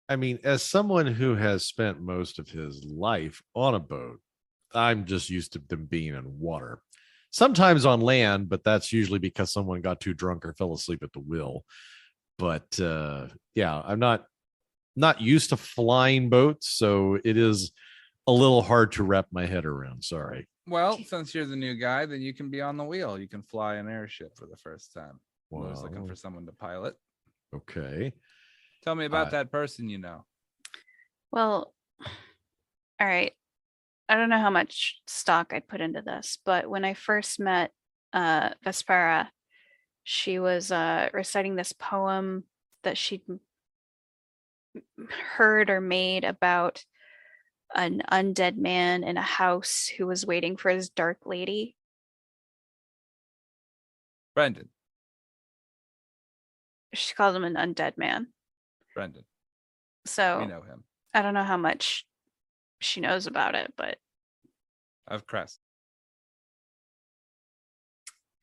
S1: I mean, as someone who has spent most of his life on a boat, I'm just used to them being in water. Sometimes on land, but that's usually because someone got too drunk or fell asleep at the wheel. But yeah, I'm not used to flying boats, so it is a little hard to wrap my head around. Sorry.
S2: Well, since you're the new guy, then you can be on the wheel. You can fly an airship for the first time. I was looking for someone to pilot.
S1: Okay.
S2: Tell me about that person you know.
S3: Well, all right. I don't know how much stock I'd put into this, but when I first met Vespera, she was reciting this poem that she'd heard or made about an undead man in a house who was waiting for his dark lady.
S2: Brendan.
S3: She called him an undead man.
S2: Brendan.
S3: So
S2: we know him.
S3: I don't know how much she knows about it, but
S2: Of Crest.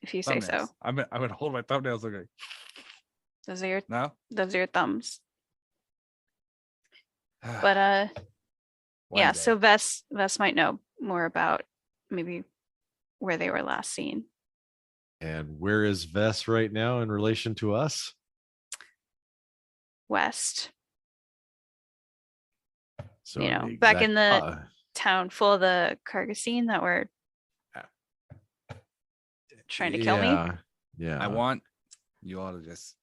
S3: if you say so.
S2: I would hold my thumbnails looking.
S3: Those are your
S2: No?
S3: thumbs. But yeah,
S2: day.
S3: so Vess might know more about maybe where they were last seen.
S1: And where is Vess right now in relation to us?
S3: West.
S1: So
S3: back in the town full of the Cargassine that were trying to kill me.
S1: Yeah.
S2: I want you all to just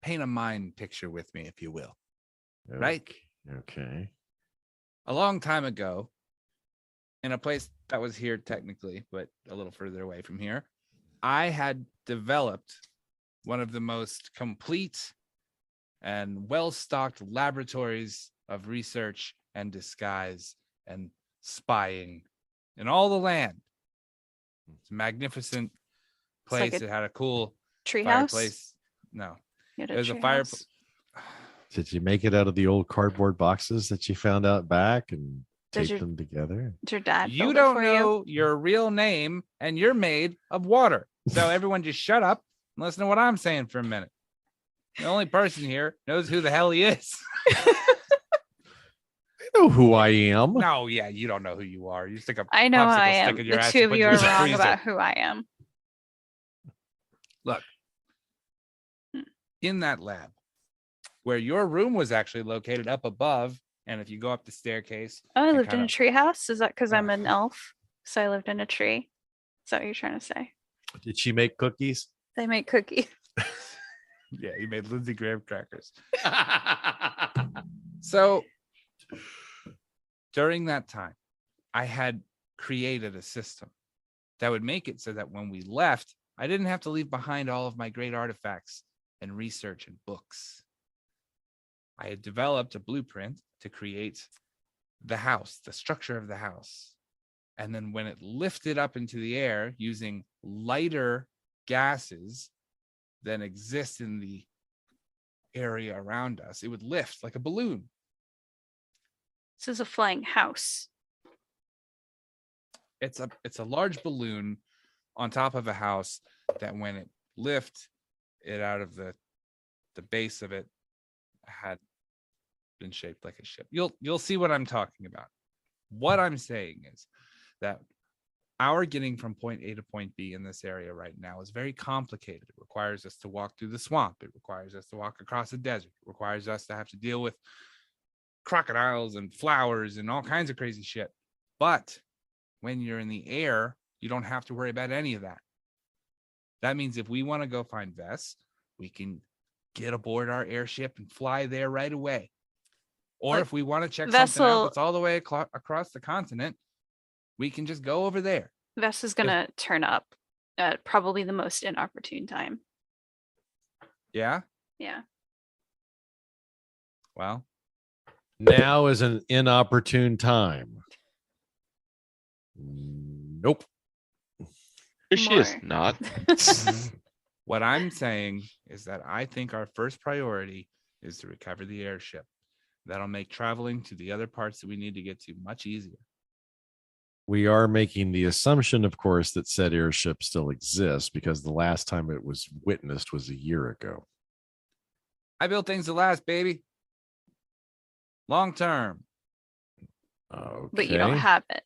S2: paint a mind picture with me, if you will.
S1: Okay.
S2: Right?
S1: Okay.
S2: A long time ago, in a place that was here technically, but a little further away from here, I had developed one of the most complete and well-stocked laboratories of research and disguise and spying in all the land. It's a magnificent place. It had a cool fireplace. No, it was a fireplace.
S1: Did you make it out of the old cardboard boxes that you found out back and tape them together?
S3: Did your dad?
S2: You don't know your real name, and you're made of water. So everyone, just shut up and listen to what I'm saying for a minute. The only person here knows who the hell he is.
S1: I know who I am.
S2: No, yeah, you don't know who you are. You stick a
S3: I know who I am.
S2: Stick in your
S3: the
S2: ass
S3: two of you are wrong about who I am.
S2: Look, in that lab, where your room was actually located up above, and if you go up the staircase.
S3: Oh, I lived in a tree house. Is that because I'm an elf? So I lived in a tree. Is that what you're trying to say?
S1: Did she make cookies?
S3: They make cookies.
S2: Yeah, you made Lindsey Graham crackers. So during that time, I had created a system that would make it so that when we left, I didn't have to leave behind all of my great artifacts and research and books. I had developed a blueprint to create the house, the structure of the house. And then when it lifted up into the air using lighter gases than exist in the area around us, it would lift like a balloon.
S3: This is a flying house.
S2: It's a large balloon on top of a house that when it lifts it out of the base of it had been shaped like a ship. You'll see what I'm talking about. What I'm saying is that our getting from point A to point B in this area right now is very complicated. It requires us to walk through the swamp. It requires us to walk across the desert. It requires us to have to deal with crocodiles and flowers and all kinds of crazy shit. But when you're in the air, you don't have to worry about any of that. That means if we want to go find Vess, we can get aboard our airship and fly there right away. Or if we want to check something out that's all the way across the continent, we can just go over there.
S3: Vess is going to turn up at probably the most inopportune time.
S2: Yeah?
S3: Yeah.
S2: Well,
S1: now is an inopportune time. Nope.
S4: She is not.
S2: What I'm saying is that I think our first priority is to recover the airship. That'll make traveling to the other parts that we need to get to much easier.
S1: We are making the assumption, of course, that said airship still exists because the last time it was witnessed was a year ago.
S2: I built things to last, baby. Long term.
S1: Okay.
S3: But you don't have it.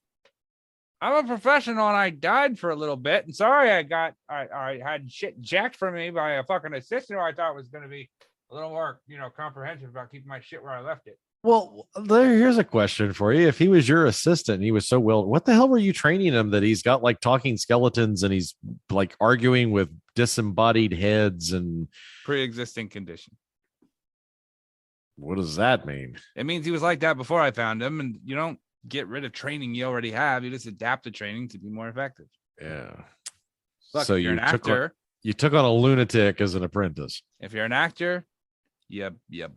S2: I'm a professional and I died for a little bit. And sorry, I had shit jacked from me by a fucking assistant who I thought was going to be a little more, comprehensive about keeping my shit where I left it.
S1: Well, here's a question for you. If he was your assistant and he was so well, what the hell were you training him that he's got like talking skeletons and he's like arguing with disembodied heads and
S2: pre-existing condition?
S1: What does that mean?
S2: It means he was like that before I found him, and you don't get rid of training you already have. You just adapt the training to be more effective.
S1: Yeah.
S2: Look, so you
S1: took on a lunatic as an apprentice.
S2: If you're an actor, you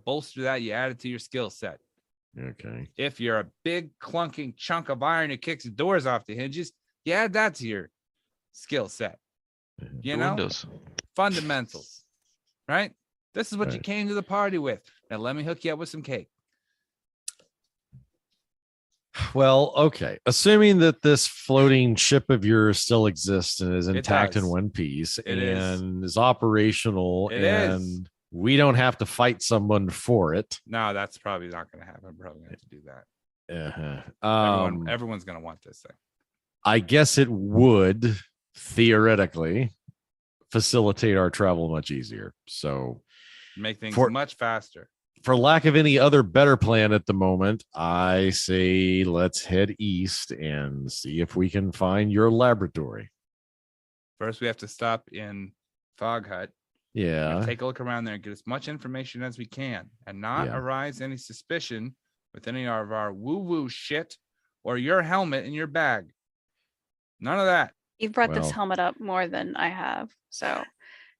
S2: bolster that, you add it to your skill set.
S1: Okay.
S2: If you're a big clunking chunk of iron that kicks the doors off the hinges, you add that to your skill set.
S4: Windows.
S2: Fundamentals. Right? This is what you came to the party with. Now let me hook you up with some cake.
S1: Well, okay. Assuming that this floating ship of yours still exists and is intact in one piece is operational we don't have to fight someone for it.
S2: No, that's probably not going to happen. I'm probably going to have to do that. Everyone's going to want this thing.
S1: I guess it would theoretically facilitate our travel much easier. So
S2: make things much faster.
S1: For lack of any other better plan at the moment, I say let's head east and see if we can find your laboratory.
S2: First, we have to stop in Fog Hut.
S1: Yeah.
S2: Take a look around there and get as much information as we can and not arise any suspicion with any of our woo-woo shit or your helmet in your bag. None of that.
S3: You've brought this helmet up more than I have. So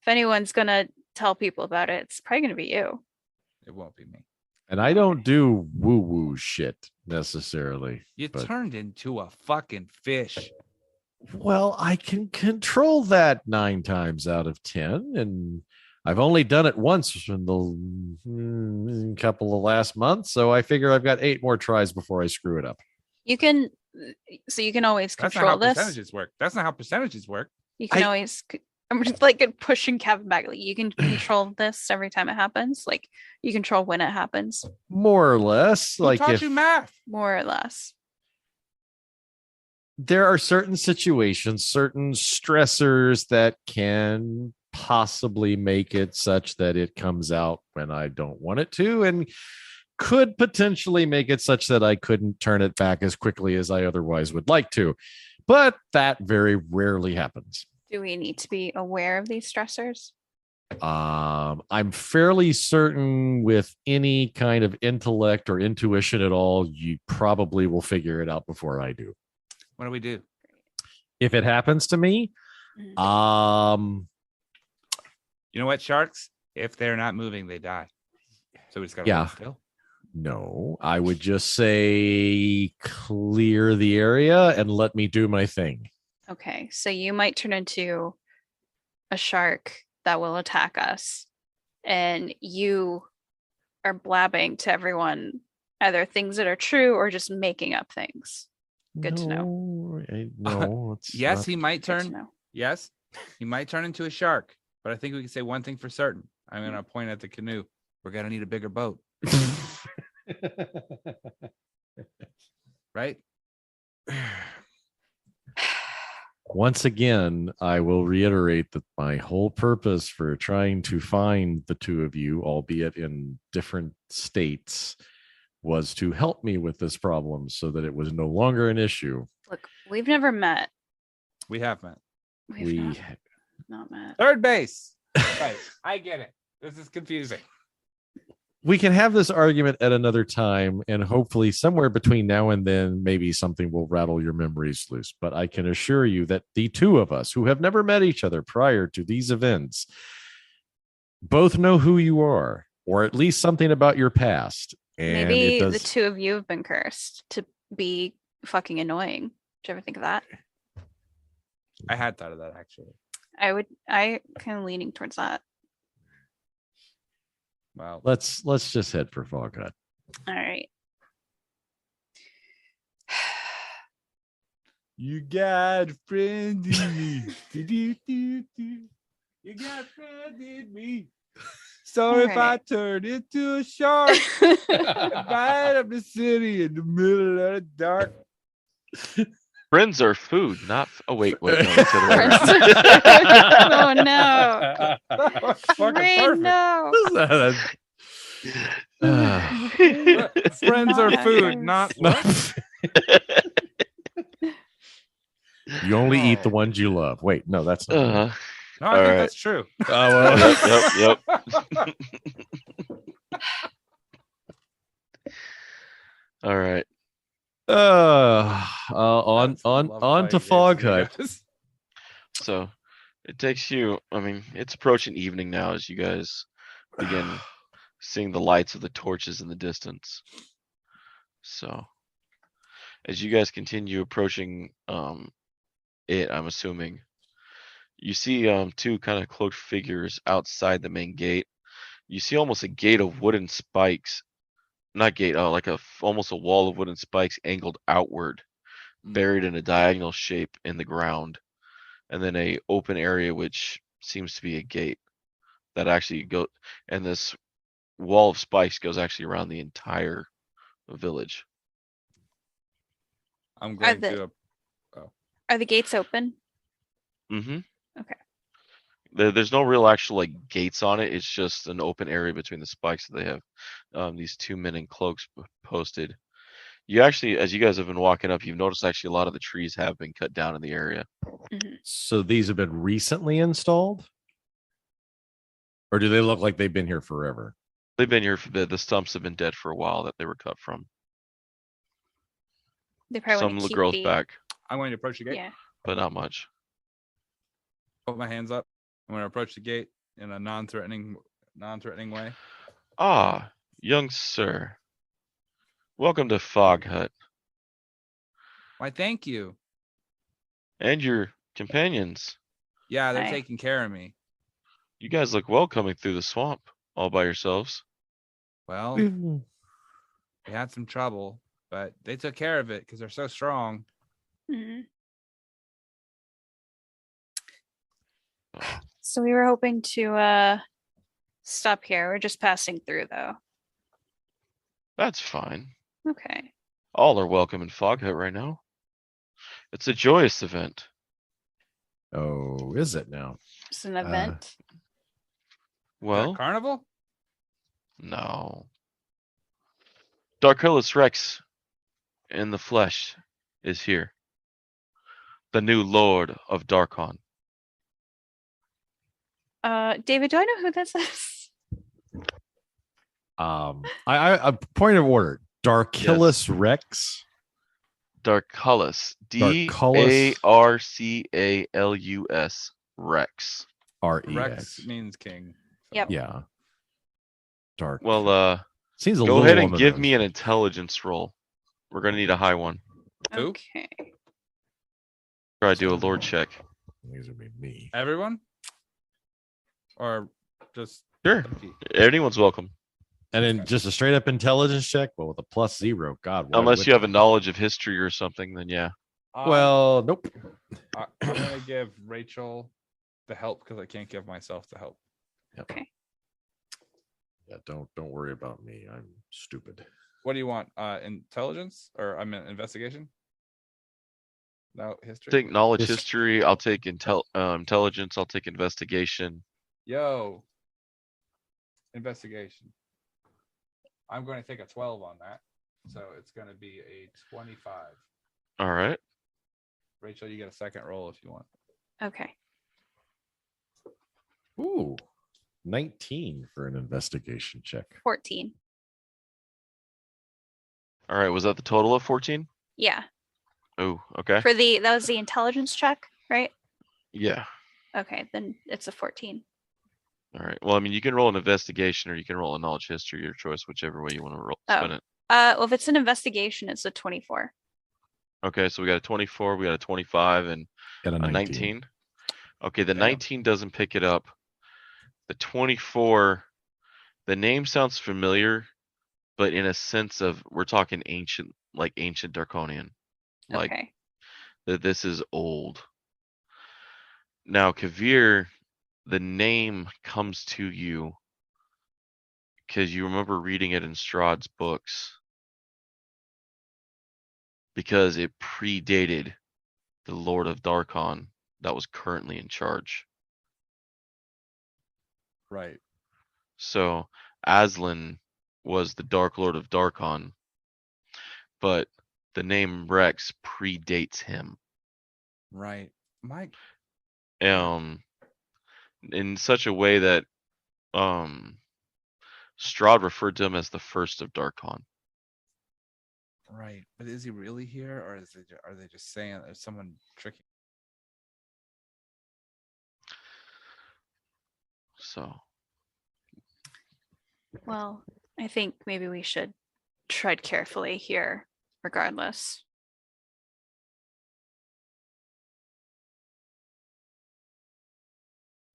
S3: if anyone's going to tell people about it, it's probably going to be you.
S2: It won't be me.
S1: And I don't do woo-woo shit necessarily.
S2: You turned into a fucking fish.
S1: Well, I can control that 9 times out of 10. And I've only done it once in the couple of last months. So I figure I've got 8 more tries before I screw it up.
S3: You can always control this.
S2: Percentages work. That's not how percentages work.
S3: You can always... I'm just like pushing Kevin back. Like you can control this every time it happens. Like you control when it happens.
S1: More or less.
S2: Who taught you math?
S3: More or less.
S1: There are certain situations, certain stressors that can possibly make it such that it comes out when I don't want it to, and could potentially make it such that I couldn't turn it back as quickly as I otherwise would like to. But that very rarely happens.
S3: Do we need to be aware of these stressors?
S1: I'm fairly certain with any kind of intellect or intuition at all, you probably will figure it out before I do.
S2: What do we do?
S1: If it happens to me,
S2: you know what, sharks? If they're not moving, they die. So we just gotta hold still.
S1: No, I would just say clear the area and let me do my thing.
S3: Okay, so you might turn into a shark that will attack us, and you are blabbing to everyone either things that are true or just making up things. Good to know.
S1: No,
S2: yes, he might turn. Yes, he might turn into a shark, but I think we can say one thing for certain. I'm going to point at the canoe. We're going to need a bigger boat. Right?
S1: Once again, I will reiterate that my whole purpose for trying to find the two of you, albeit in different states, was to help me with this problem so that it was no longer an issue.
S3: Look, we've never met.
S2: We have met.
S3: We've not met.
S2: Third base. Right. I get it. This is confusing.
S1: We can have this argument at another time, and hopefully somewhere between now and then, maybe something will rattle your memories loose. But I can assure you that the two of us who have never met each other prior to these events both know who you are, or at least something about your past. And
S3: maybe the two of you have been cursed to be fucking annoying. Did you ever think of that?
S2: I had thought of that, actually.
S3: I kind of leaning towards that.
S2: Well,
S1: let's just head for Fog Hut.
S3: All right.
S2: You got a friend in me. You got a friend in me. So
S3: All
S2: if
S3: right.
S2: I turn into a shark, right up the city in the middle of the dark.
S4: Friends are food, not. Oh wait. No,
S3: oh no!
S2: Fucking
S3: no!
S2: Friends are food, not what?
S1: You only eat the ones you love. Wait, no, that's not.
S2: No, I think that's true.
S1: Oh, well.
S4: Yep. All right.
S1: On to Fog Hut.
S4: So it takes you. I mean, it's approaching evening now as you guys begin seeing the lights of the torches in the distance. So as you guys continue approaching I'm assuming you see two kind of cloaked figures outside the main gate. You see almost a gate of wooden spikes. Not gate, like almost a wall of wooden spikes angled outward, buried in a diagonal shape in the ground, and then a open area which seems to be a gate that actually and this wall of spikes goes actually around the entire village.
S2: I'm going to.
S3: Are the gates open?
S4: Mm-hmm.
S3: Okay.
S4: There's no real actual like gates on it. It's just an open area between the spikes that they have these two men in cloaks posted. You actually, as you guys have been walking up, you've noticed actually a lot of the trees have been cut down in the area.
S3: Mm-hmm.
S1: So these have been recently installed? Or do they look like they've been here forever?
S4: They've been here for the stumps have been dead for a while that they were cut from.
S3: They probably
S4: some of the growth back.
S2: I'm going to approach the gate.
S3: Yeah.
S4: But not much.
S2: Put my hands up. I'm going to approach the gate in a non-threatening way.
S4: Ah, young sir. Welcome to Fog Hut.
S2: Why, thank you.
S4: And your companions.
S2: Yeah, they're taking care of me.
S4: You guys look well coming through the swamp all by yourselves.
S2: Well, we had some trouble, but they took care of it because they're so strong.
S3: Mm-hmm. So we were hoping to stop here. We're just passing through, though.
S4: That's fine.
S3: Okay.
S4: All are welcome in Fog Hut right now. It's a joyous event.
S1: Oh, is it now?
S3: It's an event.
S4: Well,
S2: carnival?
S4: No. Darkullus Rex in the flesh is here. The new Lord of Darkon.
S3: David, do I know who this is?
S1: I point of order. Darkullus Rex.
S4: Darkullus. Darcalus. Rex.
S1: R-E-X.
S2: Rex means king.
S3: So. Yep.
S1: Yeah. Dark.
S4: Well,
S1: seems a
S4: go
S1: little
S4: ahead and give me an intelligence roll. We're gonna need a high one.
S3: Okay.
S4: Try to do a lord check.
S1: These would be me.
S2: Everyone? Or just
S4: sure. Anyone's welcome.
S1: And then just a straight up intelligence check, well, with a +0. God.
S4: Unless you have a knowledge of history or something, then yeah.
S1: Well, nope.
S2: I'm gonna give Rachel the help because I can't give myself the help.
S1: Yep.
S3: Okay.
S1: Yeah, don't worry about me. I'm stupid.
S2: What do you want? Intelligence or I meant investigation? No history.
S4: Take knowledge, history. I'll take intelligence. I'll take investigation.
S2: Yo, investigation. I'm going to take a 12 on that, so it's going to be a 25.
S4: All right.
S2: Rachel, you get a second roll if you want.
S3: Okay.
S1: Ooh, 19 for an investigation check.
S3: 14.
S4: All right. Was that the total of 14?
S3: Yeah.
S4: Oh, okay.
S3: That was the intelligence check, right?
S4: Yeah.
S3: Okay, then it's a 14.
S4: All right. Well, I mean, you can roll an investigation or you can roll a knowledge history, your choice, whichever way you want to roll. Spin it.
S3: Well, if it's an investigation, it's a 24.
S4: Okay, so we got a 24, we got a 25, and
S1: a
S4: 19. Okay, the 19 doesn't pick it up. The 24, the name sounds familiar, but in a sense of we're talking ancient, like ancient Draconian. Like
S3: okay.
S4: that this is old. Now, Kavir, the name comes to you because you remember reading it in Strahd's books. Because it predated the Lord of Darkon that was currently in charge.
S2: Right.
S4: So Aslan was the Dark Lord of Darkon, but the name Rex predates him.
S2: Right. Mike.
S4: In such a way that Strahd referred to him as the first of Darkon.
S2: Right, but is he really here, or are they just saying there's someone tricking?
S4: So,
S3: well, I think maybe we should tread carefully here, regardless.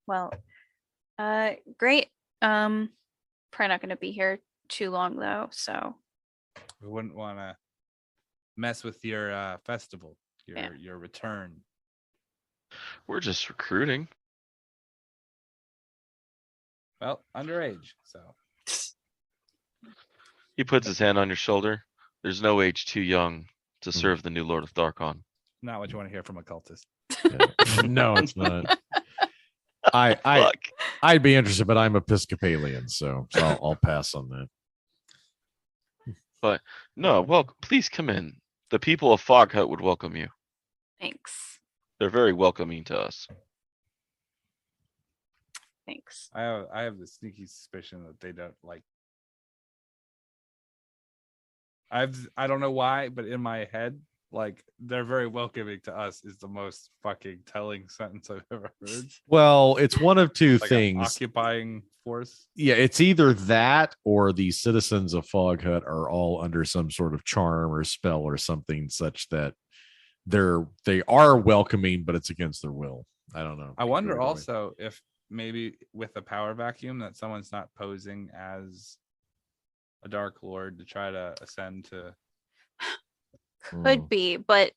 S3: Well, great. Probably not going to be here too long though, so
S2: we wouldn't want to mess with your festival, your return.
S4: We're just recruiting.
S2: Well, underage, so.
S4: He puts his hand on your shoulder. There's no age too young to serve the new Lord of Darkon.
S2: Not what you want to hear from a cultist.
S1: No, it's not. I'd be interested, but I'm Episcopalian, so I'll pass on that.
S4: But no, well, please come in. The people of Fog Hut would welcome you.
S3: Thanks.
S4: They're very welcoming to us.
S3: Thanks.
S2: I have the sneaky suspicion that they don't like. I don't know why, but in my head, like they're very welcoming to us is the most fucking telling sentence I've ever heard.
S1: Well, it's one of two things.
S2: Occupying force.
S1: Yeah, it's either that or the citizens of Fog Hut are all under some sort of charm or spell or something such that they are welcoming, but it's against their will. I don't know.
S2: I wonder also if maybe with a power vacuum that someone's not posing as a Dark Lord to try to ascend to.
S3: Could be, but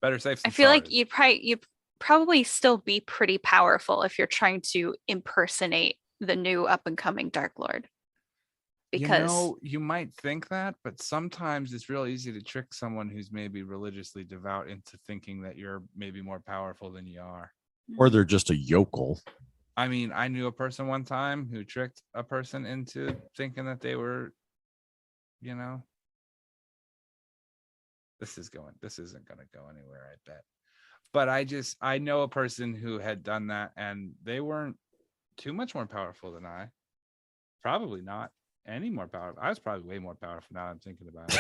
S2: better safe than
S3: I feel
S2: sorry.
S3: like you'd probably still be pretty powerful if you're trying to impersonate the new up and coming Dark Lord. Because
S2: you might think that, but sometimes it's real easy to trick someone who's maybe religiously devout into thinking that you're maybe more powerful than you are.
S1: Or they're just a yokel.
S2: I mean, I knew a person one time who tricked a person into thinking that they were, this isn't going to go anywhere, I bet. But I know a person who had done that and they weren't too much more powerful than I. Probably not any more powerful. I was probably way more powerful now I'm thinking about it.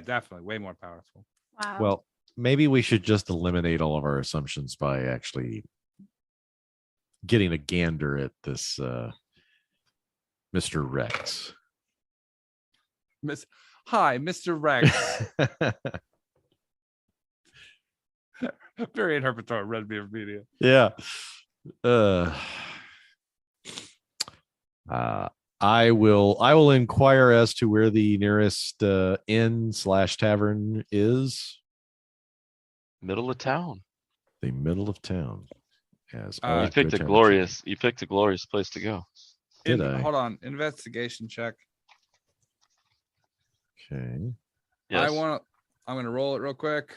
S2: Definitely way more powerful.
S3: Wow.
S1: Well, maybe we should just eliminate all of our assumptions by actually getting a gander at this Mr. Rex.
S2: Hi, Mr. Rex. Very interpretor, Red Beaver Media.
S1: Yeah. I will inquire as to where the nearest inn/tavern is.
S4: Middle of town.
S1: The middle of town.
S4: You picked a glorious place to go.
S1: Did I?
S2: Hold on. Investigation check.
S1: Okay.
S4: Yes.
S2: I'm gonna roll it real quick.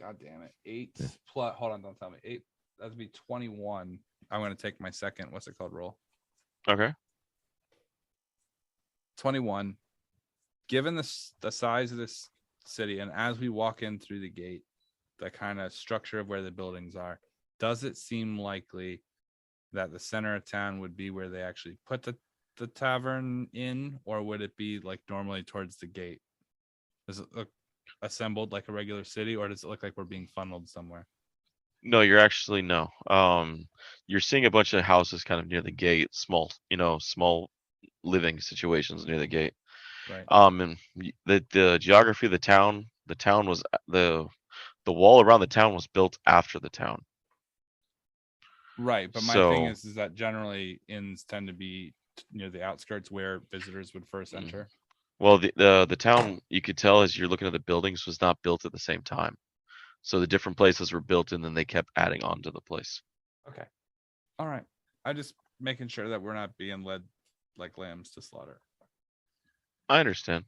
S2: God damn it. 8 plus, hold on, don't tell me. 8, that'd be 21. I'm gonna take my second, what's it called, roll.
S4: Okay.
S2: 21. Given the size of this city, and as we walk in through the gate, the kind of structure of where the buildings are, does it seem likely that the center of town would be where they actually put the tavern in, or would it be like normally towards the gate? Does it look assembled like a regular city, or does it look like we're being funneled somewhere?
S4: No, you're actually no. You're seeing a bunch of houses kind of near the gate, small living situations near the gate.
S2: Right.
S4: And the geography of the town was the wall around the town was built after the town.
S2: Right, but my thing is that generally inns tend to be near the outskirts where visitors would first enter.
S4: Well, the town, you could tell as you're looking at the buildings, was not built at the same time. So the different places were built and then they kept adding on to the place.
S2: Okay. All right. I'm just making sure that we're not being led like lambs to slaughter.
S4: I understand.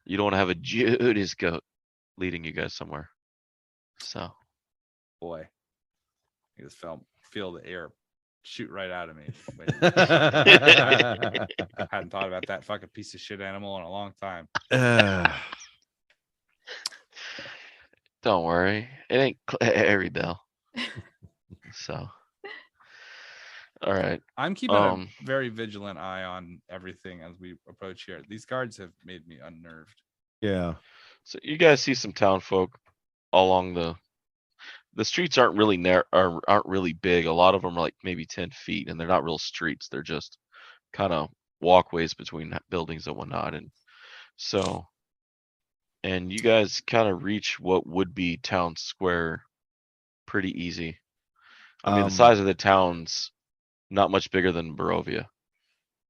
S4: You don't want to have a Judas goat leading you guys somewhere. So.
S2: Boy. I just feel the air shoot right out of me. Hadn't thought about that fucking piece of shit animal in a long time.
S4: Don't worry. It ain't Clary Bell. So. All right.
S2: I'm keeping a very vigilant eye on everything as we approach here. These guards have made me unnerved.
S1: Yeah.
S4: So you guys see some town folk along the streets aren't really aren't really big. A lot of them are like maybe 10 feet, and they're not real streets. They're just kind of walkways between buildings and whatnot. And so, and you guys kind of reach what would be town square pretty easy. I mean, the size of the town's not much bigger than Barovia.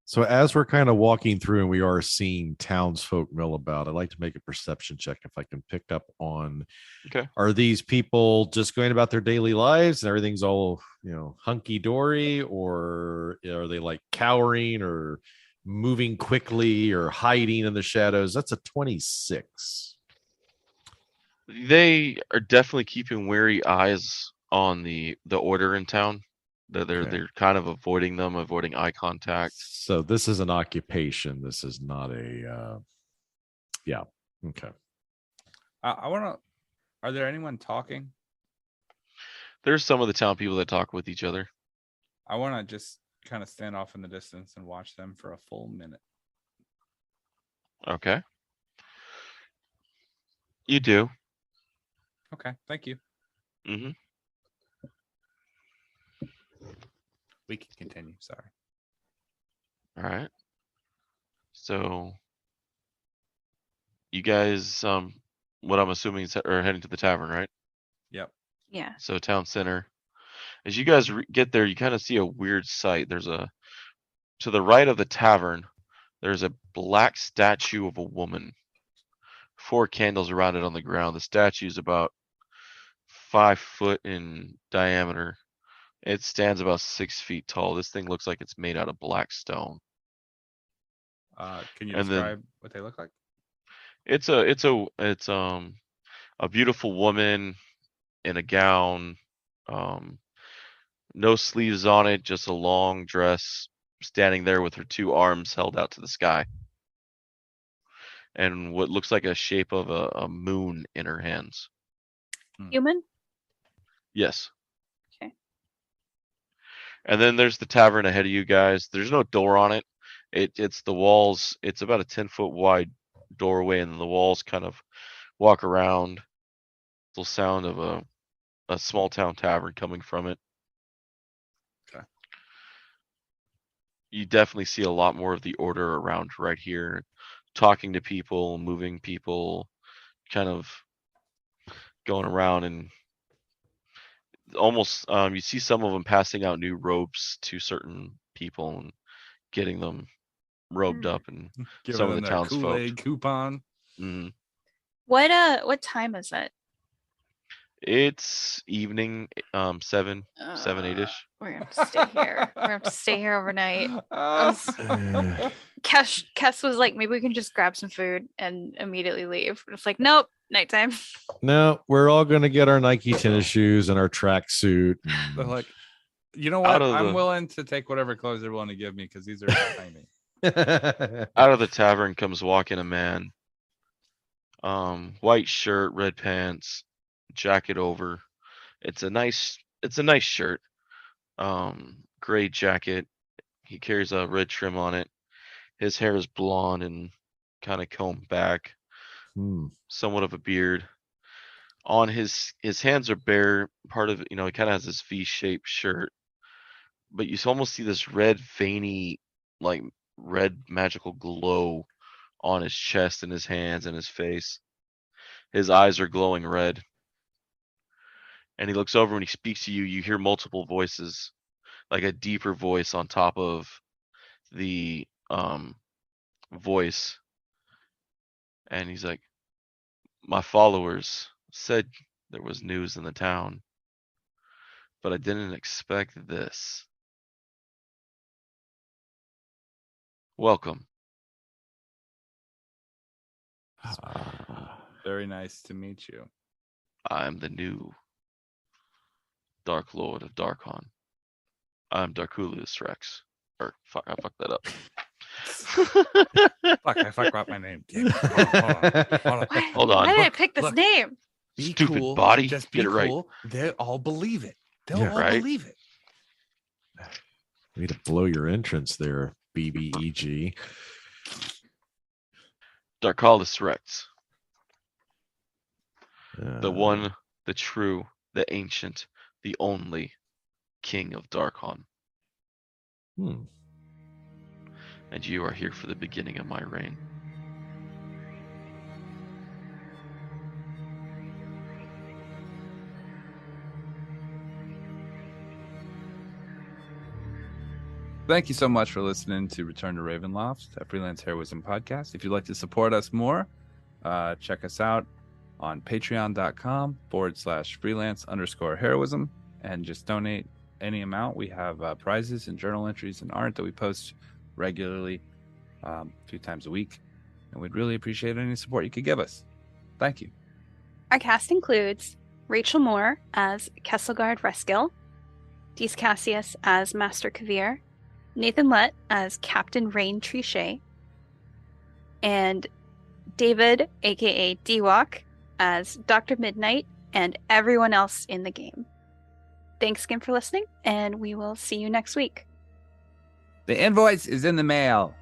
S1: So as we're kind of walking through and we are seeing townsfolk mill about, I'd like to make a perception check if I can pick up on, are these people just going about their daily lives and everything's all, hunky-dory, or are they like cowering or moving quickly or hiding in the shadows? That's a 26.
S4: They are definitely keeping wary eyes on the order in town. They're kind of avoiding eye contact.
S1: So this is an occupation. This is not a yeah. Okay.
S2: I want to. Are there anyone talking?
S4: There's some of the town people that talk with each other.
S2: I want to just kind of stand off in the distance and watch them for a full minute.
S4: Okay. You do.
S2: Okay. Thank you.
S4: Mm-hmm.
S2: We can continue. Sorry.
S4: All right. So you guys, what I'm assuming are heading to the tavern, right?
S2: Yep.
S3: Yeah.
S4: So town center. As you guys get there, you kind of see a weird sight. To the right of the tavern, there's a black statue of a woman. 4 candles around it on the ground. The statue is about 5 foot in diameter. It stands about 6 feet tall. This thing looks like it's made out of black stone.
S2: Can you describe what they look like?
S4: It's a beautiful woman in a gown, no sleeves on it, just a long dress, standing there with her 2 arms held out to the sky, and what looks like a shape of a moon in her hands.
S3: Human?
S4: Yes.
S3: Okay.
S4: And then there's the tavern ahead of you guys. There's no door on it. It's the walls. It's about a 10-foot wide doorway, and the walls kind of walk around. The sound of a small town tavern coming from it.
S2: Okay.
S4: You definitely see a lot more of the order around right here, talking to people, moving people, kind of going around, and almost you see some of them passing out new robes to certain people and getting them robed up, and some of the townsfolk.
S2: Kool-Aid coupon.
S4: Mm-hmm.
S3: What time is it?
S4: It's evening, 7, 8ish.
S3: We're gonna have to stay here. We're gonna have to stay here overnight. Kess was like, maybe we can just grab some food and immediately leave. It's like, nope, nighttime.
S1: No, we're all going to get our Nike tennis shoes and our track suit.
S2: They're like, you know what? I'm willing to take whatever clothes they're willing to give me because these are tiny.
S4: Out of the tavern comes walking a man. White shirt, red pants, jacket over. It's a nice shirt. Gray jacket. He carries a red trim on it. His hair is blonde and kind of combed back. Somewhat of a beard. On his hands are bare. Part of it, he kind of has this V-shaped shirt. But you almost see this red veiny, like red magical glow on his chest and his hands and his face. His eyes are glowing red. And he looks over and he speaks to you. You hear multiple voices, like a deeper voice on top of the voice. And he's like, my followers said there was news in the town, but I didn't expect this. Welcome.
S2: Very nice to meet you.
S4: I'm the new Dark Lord of Darkon. I'm Darkulius Rex. Or fuck, I fucked that up.
S2: Fuck, I fucked up my name.
S4: Hold on.
S3: Why did I pick this name?
S2: Be
S4: Stupid
S2: cool.
S4: body.
S2: Just be
S4: Get it right.
S2: cool. They'll all believe it. They'll all believe it.
S1: We need to blow your entrance there, BBEG.
S4: Darkulius Rex. The one, the true, the ancient, the only king of Darkon. And you are here for the beginning of my reign.
S2: Thank you so much for listening to Return to Ravenloft, a Freelance Heroism podcast. If you'd like to support us more, check us out on patreon.com/freelance_heroism and just donate any amount. We have prizes and journal entries and art that we post regularly a few times a week, and we'd really appreciate any support you could give us. Thank you.
S3: Our cast includes Rachel Moore as Kesselgard Reskill, Dees Cassius as Master Kavir, Nathan Lett as Captain Rain Trichet, and David, aka D-Walk, as Dr. Midnight, and everyone else in the game. Thanks again for listening, and we will see you next week.
S2: The invoice is in the mail.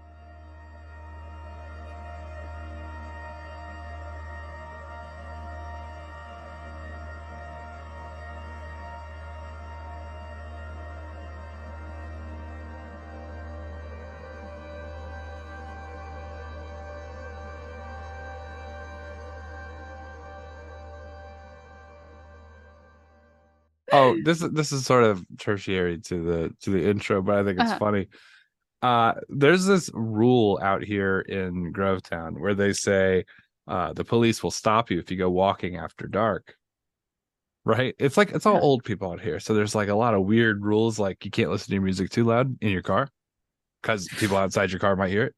S2: Oh, this is sort of tertiary to the intro, but I think it's funny. There's this rule out here in Grovetown where they say the police will stop you if you go walking after dark. Right? It's like it's all old people out here. So there's like a lot of weird rules, like you can't listen to your music too loud in your car because people outside your car might hear it.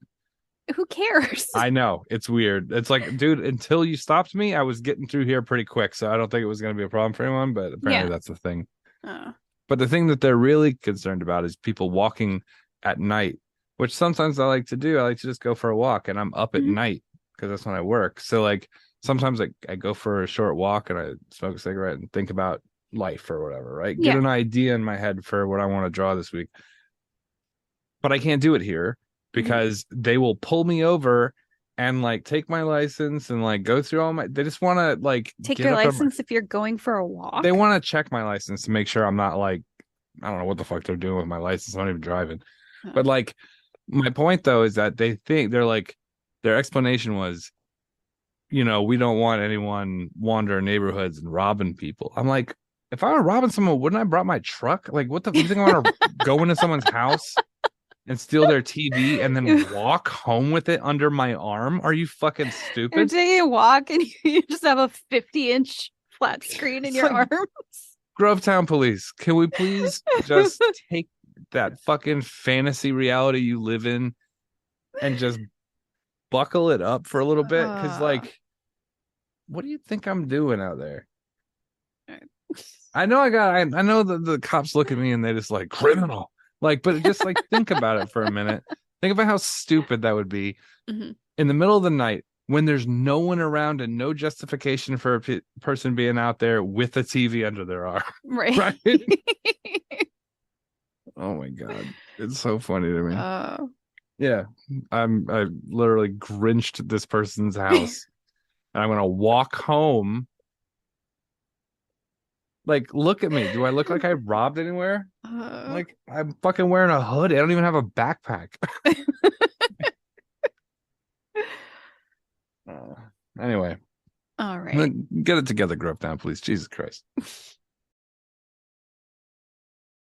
S3: Who cares?
S2: I know. It's weird. It's like, dude, until you stopped me, I was getting through here pretty quick. So I don't think it was going to be a problem for anyone, but apparently that's the thing. But the thing that they're really concerned about is people walking at night, which sometimes I like to do. I like to just go for a walk, and I'm up at night because that's when I work. So like sometimes I go for a short walk and I smoke a cigarette and think about life or whatever, right? Get an idea in my head for what I want to draw this week. But I can't do it here because they will pull me over and like take my license and like go through all my, they just want to like
S3: take your license if you're going for a walk.
S2: They want to check my license to make sure I'm not like, I don't know what the fuck they're doing with my license. I'm not even driving. But like my point though is that they think they're like, their explanation was, you know, we don't want anyone wandering neighborhoods and robbing people. I'm like, if I were robbing someone, wouldn't I brought my truck? Like, what the you think I want to go into someone's house and steal their TV and then walk home with it under my arm? Are you fucking stupid?
S3: You're taking a walk and you just have a 50-inch flat screen in
S2: It's
S3: your
S2: like-
S3: arms.
S2: Grovetown Police, can we please just take that fucking fantasy reality you live in and just buckle it up for a little bit? Because, like, what do you think I'm doing out there? I know I know that the cops look at me and they just like criminal. Like, but just like think about it for a minute. Think about how stupid that would be in the middle of the night when there's no one around and no justification for a person being out there with a TV under their arm.
S3: Right.
S2: Right? Oh my God. It's so funny to me. Yeah. I literally grinched this person's house. And I'm gonna walk home. Like, look at me. Do I look like I robbed anywhere? Like, I'm fucking wearing a hoodie. I don't even have a backpack. Anyway.
S3: All right.
S2: Get it together, Grovetown, please. Jesus Christ.